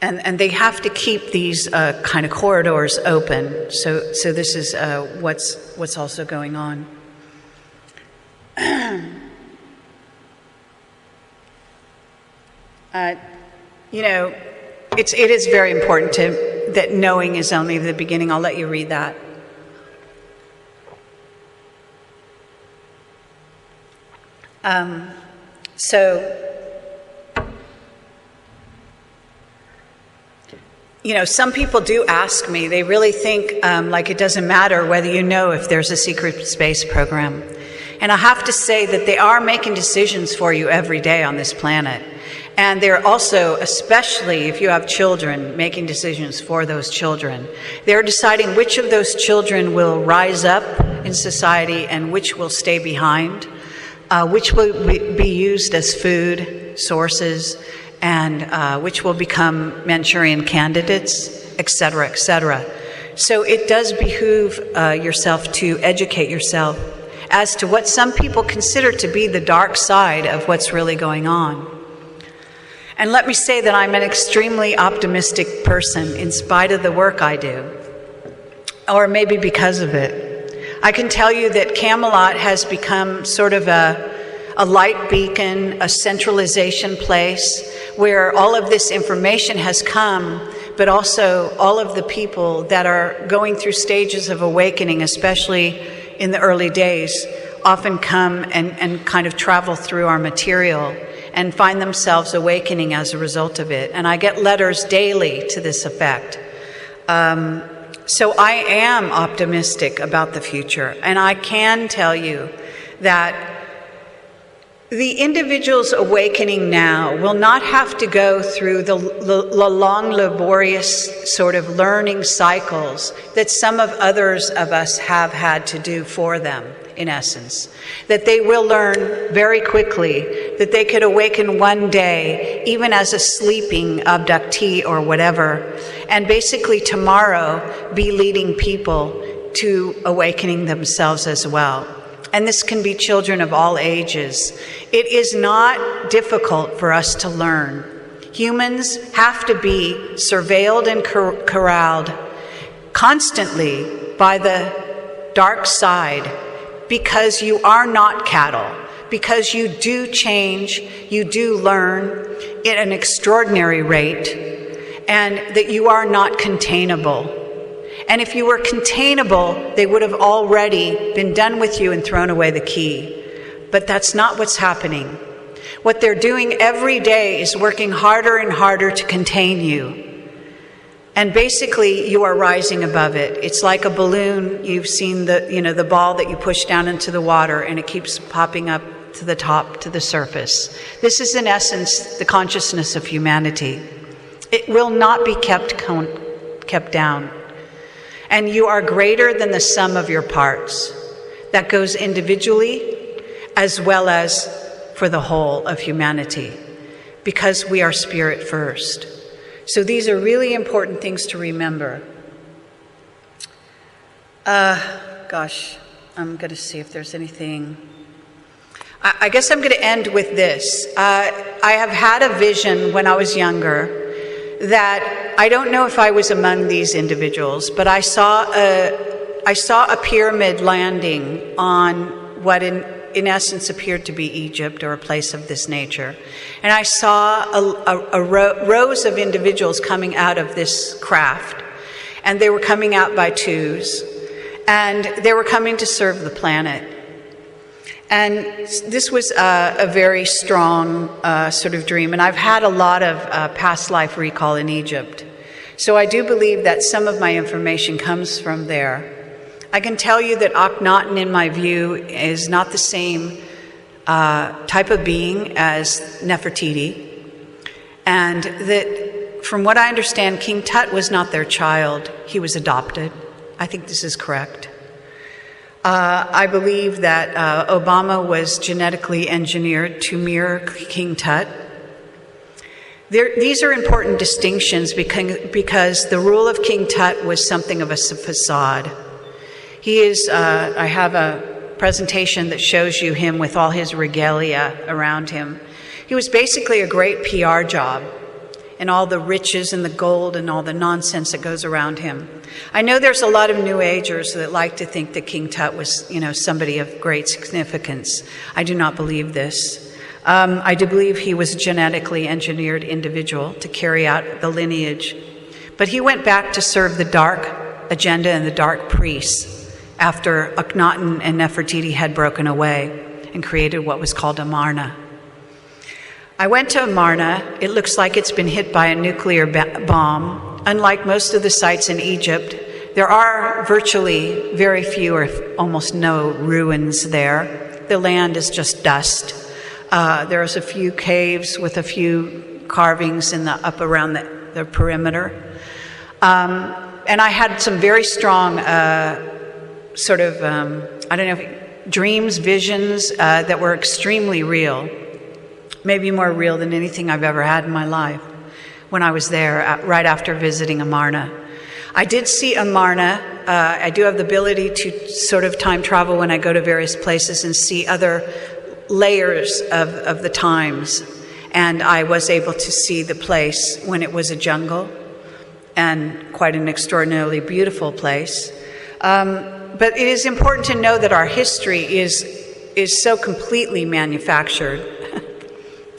And they have to keep these kind of corridors open. So this is what's also going on. It is very important that knowing is only the beginning. I'll let you read that. Some people do ask me, they really think like it doesn't matter whether you know if there's a secret space program. And I have to say that they are making decisions for you every day on this planet. And they're also, especially if you have children, making decisions for those children. They're deciding which of those children will rise up in society and which will stay behind. Which will be used as food sources, and which will become Manchurian candidates, et cetera, et cetera. So it does behoove yourself to educate yourself as to what some people consider to be the dark side of what's really going on. And let me say that I'm an extremely optimistic person in spite of the work I do, or maybe because of it. I can tell you that Camelot has become sort of a light beacon, a centralization place where all of this information has come, but also all of the people that are going through stages of awakening, especially in the early days, often come and kind of travel through our material and find themselves awakening as a result of it. And I get letters daily to this effect. So I am optimistic about the future. And I can tell you that the individuals awakening now will not have to go through the long, laborious sort of learning cycles that some of others of us have had to do for them, in essence. That they will learn very quickly that they could awaken one day, even as a sleeping abductee or whatever, and basically tomorrow be leading people to awakening themselves as well. And this can be children of all ages. It is not difficult for us to learn. Humans have to be surveilled and corralled constantly by the dark side because you are not cattle, because you do change, you do learn at an extraordinary rate, and that you are not containable. And if you were containable, they would have already been done with you and thrown away the key. But that's not what's happening. What they're doing every day is working harder and harder to contain you. And basically, you are rising above it. It's like a balloon. You've seen the ball that you push down into the water, and it keeps popping up to the top, to the surface. This is, in essence, the consciousness of humanity. It will not be kept down. And you are greater than the sum of your parts. That goes individually as well as for the whole of humanity, because we are spirit first. So these are really important things to remember. I'm going to see if there's anything. I guess I'm going to end with this. I have had a vision when I was younger that I don't know if I was among these individuals, but I saw a pyramid landing on what in essence appeared to be Egypt or a place of this nature. And I saw rows of individuals coming out of this craft, and they were coming out by twos, and they were coming to serve the planet. And this was a very strong sort of dream. And I've had a lot of past life recall in Egypt. So I do believe that some of my information comes from there. I can tell you that Akhenaten, in my view, is not the same type of being as Nefertiti. And that, from what I understand, King Tut was not their child. He was adopted. I think this is correct. I believe that Obama was genetically engineered to mirror King Tut. These are important distinctions because the rule of King Tut was something of a facade. He is, I have a presentation that shows you him with all his regalia around him. He was basically a great PR job, and all the riches and the gold and all the nonsense that goes around him. I know there's a lot of New Agers that like to think that King Tut was, somebody of great significance. I do not believe this. I do believe he was a genetically engineered individual to carry out the lineage. But he went back to serve the dark agenda and the dark priests after Akhenaten and Nefertiti had broken away and created what was called Amarna. I went to Amarna. It looks like it's been hit by a nuclear bomb. Unlike most of the sites in Egypt, there are virtually very few or almost no ruins there. The land is just dust. There's a few caves with a few carvings in the up around the perimeter. And I had some very strong dreams, visions that were extremely real. Maybe more real than anything I've ever had in my life when I was there right after visiting Amarna. I did see Amarna. I do have the ability to sort of time travel when I go to various places and see other layers of the times. And I was able to see the place when it was a jungle and quite an extraordinarily beautiful place. But it is important to know that our history is so completely manufactured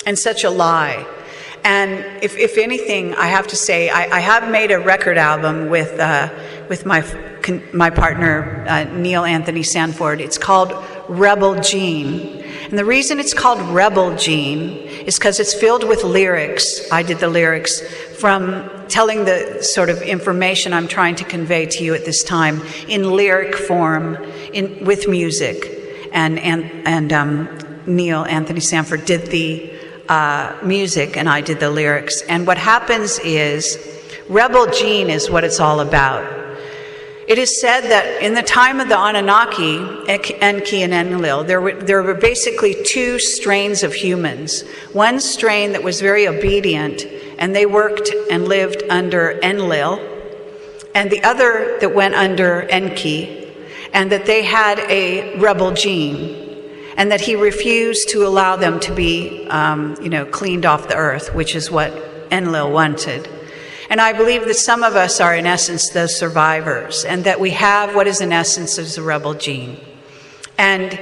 and such a lie. And if anything, I have to say, I have made a record album with my partner, Neil Anthony Sanford. It's called Rebel Gene. And the reason it's called Rebel Gene is because it's filled with lyrics. I did the lyrics from telling the sort of information I'm trying to convey to you at this time in lyric form, with music. And Neil Anthony Sanford did the music, and I did the lyrics. And what happens is, Rebel Gene is what it's all about. It is said that in the time of the Anunnaki, Enki and Enlil, there were basically two strains of humans. One strain that was very obedient, and they worked and lived under Enlil, and the other that went under Enki, and that they had a rebel gene, and that he refused to allow them to be, cleaned off the earth, which is what Enlil wanted. And I believe that some of us are, in essence, those survivors, and that we have what is, in essence, is a rebel gene. And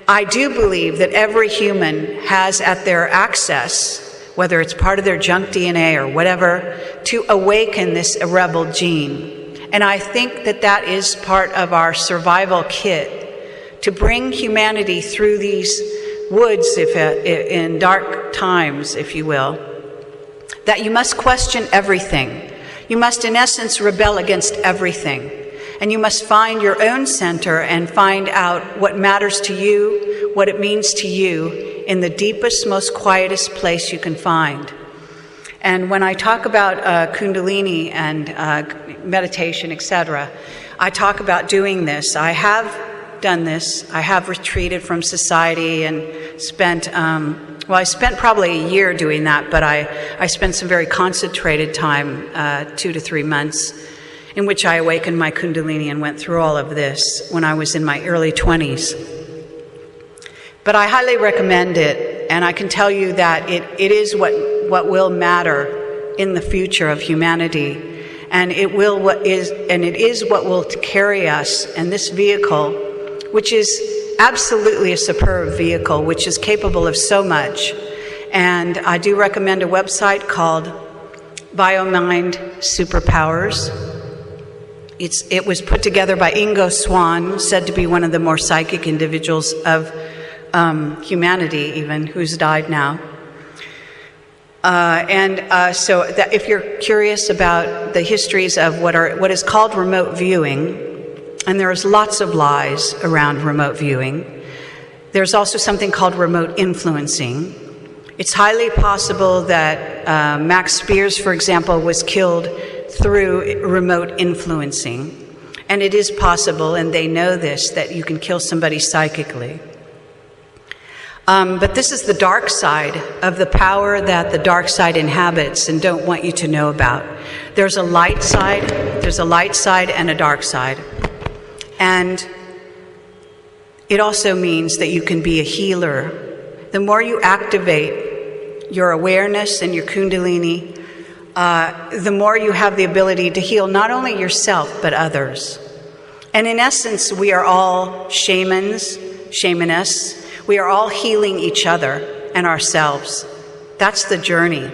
I do believe that every human has at their access, whether it's part of their junk DNA or whatever, to awaken this rebel gene. And I think that that is part of our survival kit, to bring humanity through these woods in dark times, if you will, that you must question everything. You must, in essence, rebel against everything. And you must find your own center and find out what matters to you, what it means to you, in the deepest, most quietest place you can find. And when I talk about Kundalini and meditation, etc., I talk about doing this. I have done this. I have retreated from society and spent, I spent probably a year doing that, but I spent some very concentrated time, 2 to 3 months, in which I awakened my Kundalini and went through all of this when I was in my early 20s. But I highly recommend it, and I can tell you that it is what will matter in the future of humanity, and it is what will carry us. And this vehicle, which is absolutely a superb vehicle, which is capable of so much. And I do recommend a website called BioMind Superpowers. It was put together by Ingo Swann, said to be one of the more psychic individuals of humanity, even, who's died now. So that if you're curious about the histories of what is called remote viewing, and there's lots of lies around remote viewing. There's also something called remote influencing. It's highly possible that Max Spears, for example, was killed through remote influencing. And it is possible, and they know this, that you can kill somebody psychically. But this is the dark side of the power that the dark side inhabits and don't want you to know about. There's a light side and a dark side. And it also means that you can be a healer. The more you activate your awareness and your Kundalini, the more you have the ability to heal not only yourself, but others. And in essence, we are all shamans, shamanists. We are all healing each other and ourselves. That's the journey.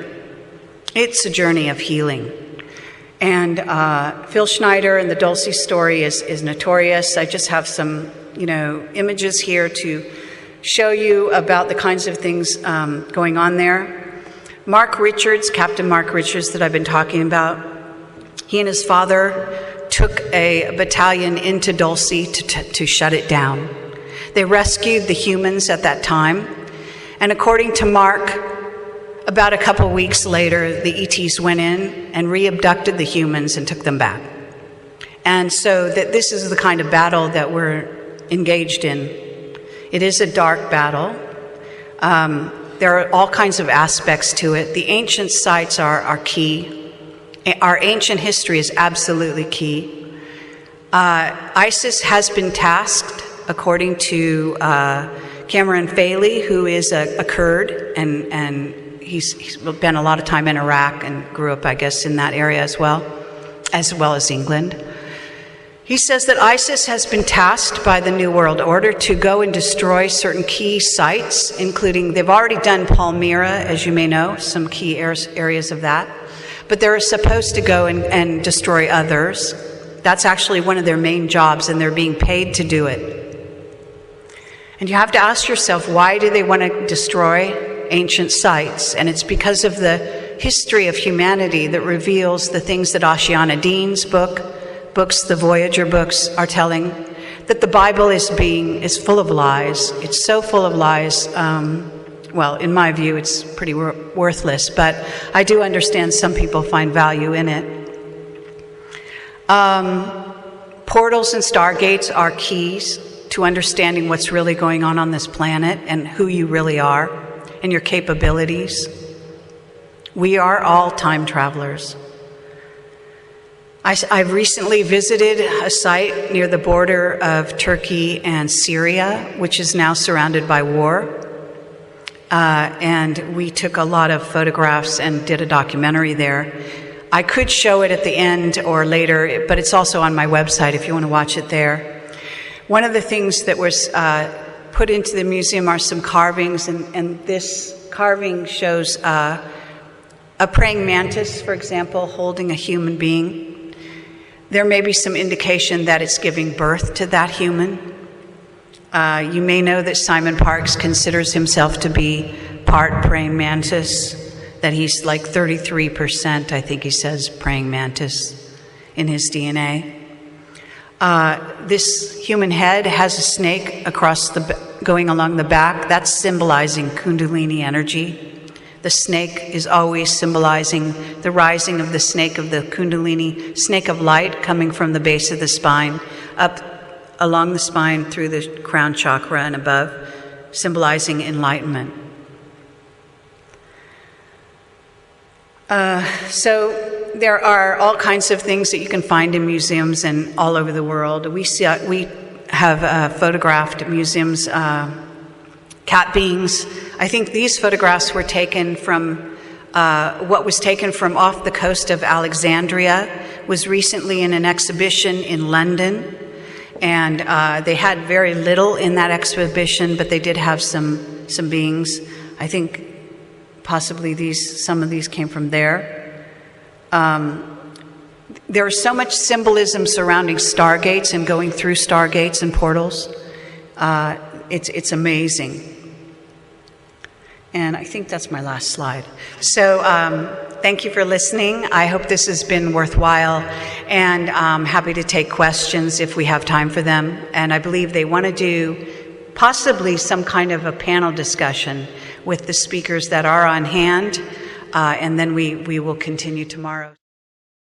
It's a journey of healing. And Phil Schneider and the Dulce story is notorious. I just have some, images here to show you about the kinds of things going on there. Mark Richards, Captain Mark Richards that I've been talking about, he and his father took a battalion into Dulce to shut it down. They rescued the humans at that time. And according to Mark, about a couple weeks later, the ETs went in and re-abducted the humans and took them back. And so this is the kind of battle that we're engaged in. It is a dark battle. There are all kinds of aspects to it. The ancient sites are key. Our ancient history is absolutely key. ISIS has been tasked, according to Cameron Faley, who is a Kurd, and he's spent a lot of time in Iraq and grew up, I guess, in that area as well as England. He says that ISIS has been tasked by the New World Order to go and destroy certain key sites, including, they've already done Palmyra, as you may know, some key areas of that. But they're supposed to go and destroy others. That's actually one of their main jobs, and they're being paid to do it. And you have to ask yourself, why do they want to destroy ancient sites? And it's because of the history of humanity that reveals the things that Ashiana Dean's books, the Voyager books, are telling, that the Bible is full of lies. It's so full of lies. Well, in my view, it's pretty worthless, but I do understand some people find value in it. Portals and stargates are keys to understanding what's really going on this planet and who you really are and your capabilities. We are all time travelers. I've recently visited a site near the border of Turkey and Syria, which is now surrounded by war. And we took a lot of photographs and did a documentary there. I could show it at the end or later, but it's also on my website if you want to watch it there. One of the things that was put into the museum are some carvings, and this carving shows a praying mantis, for example, holding a human being. There may be some indication that it's giving birth to that human. You may know that Simon Parkes considers himself to be part praying mantis, that he's like 33%, I think he says, praying mantis in his DNA. This human head has a snake going along the back. That's symbolizing Kundalini energy. The snake is always symbolizing the rising of the snake of the Kundalini, snake of light coming from the base of the spine, up along the spine through the crown chakra and above, symbolizing enlightenment. So there are all kinds of things that you can find in museums and all over the world. We have photographed museums, cat beings. I think these photographs were taken from what was taken from off the coast of Alexandria, was recently in an exhibition in London. And they had very little in that exhibition, but they did have some beings. I think possibly some of these came from there. There is so much symbolism surrounding stargates and going through stargates and portals. It's amazing. And I think that's my last slide. So thank you for listening. I hope this has been worthwhile, and I'm happy to take questions if we have time for them. And I believe they want to do possibly some kind of a panel discussion with the speakers that are on hand, and then we will continue tomorrow.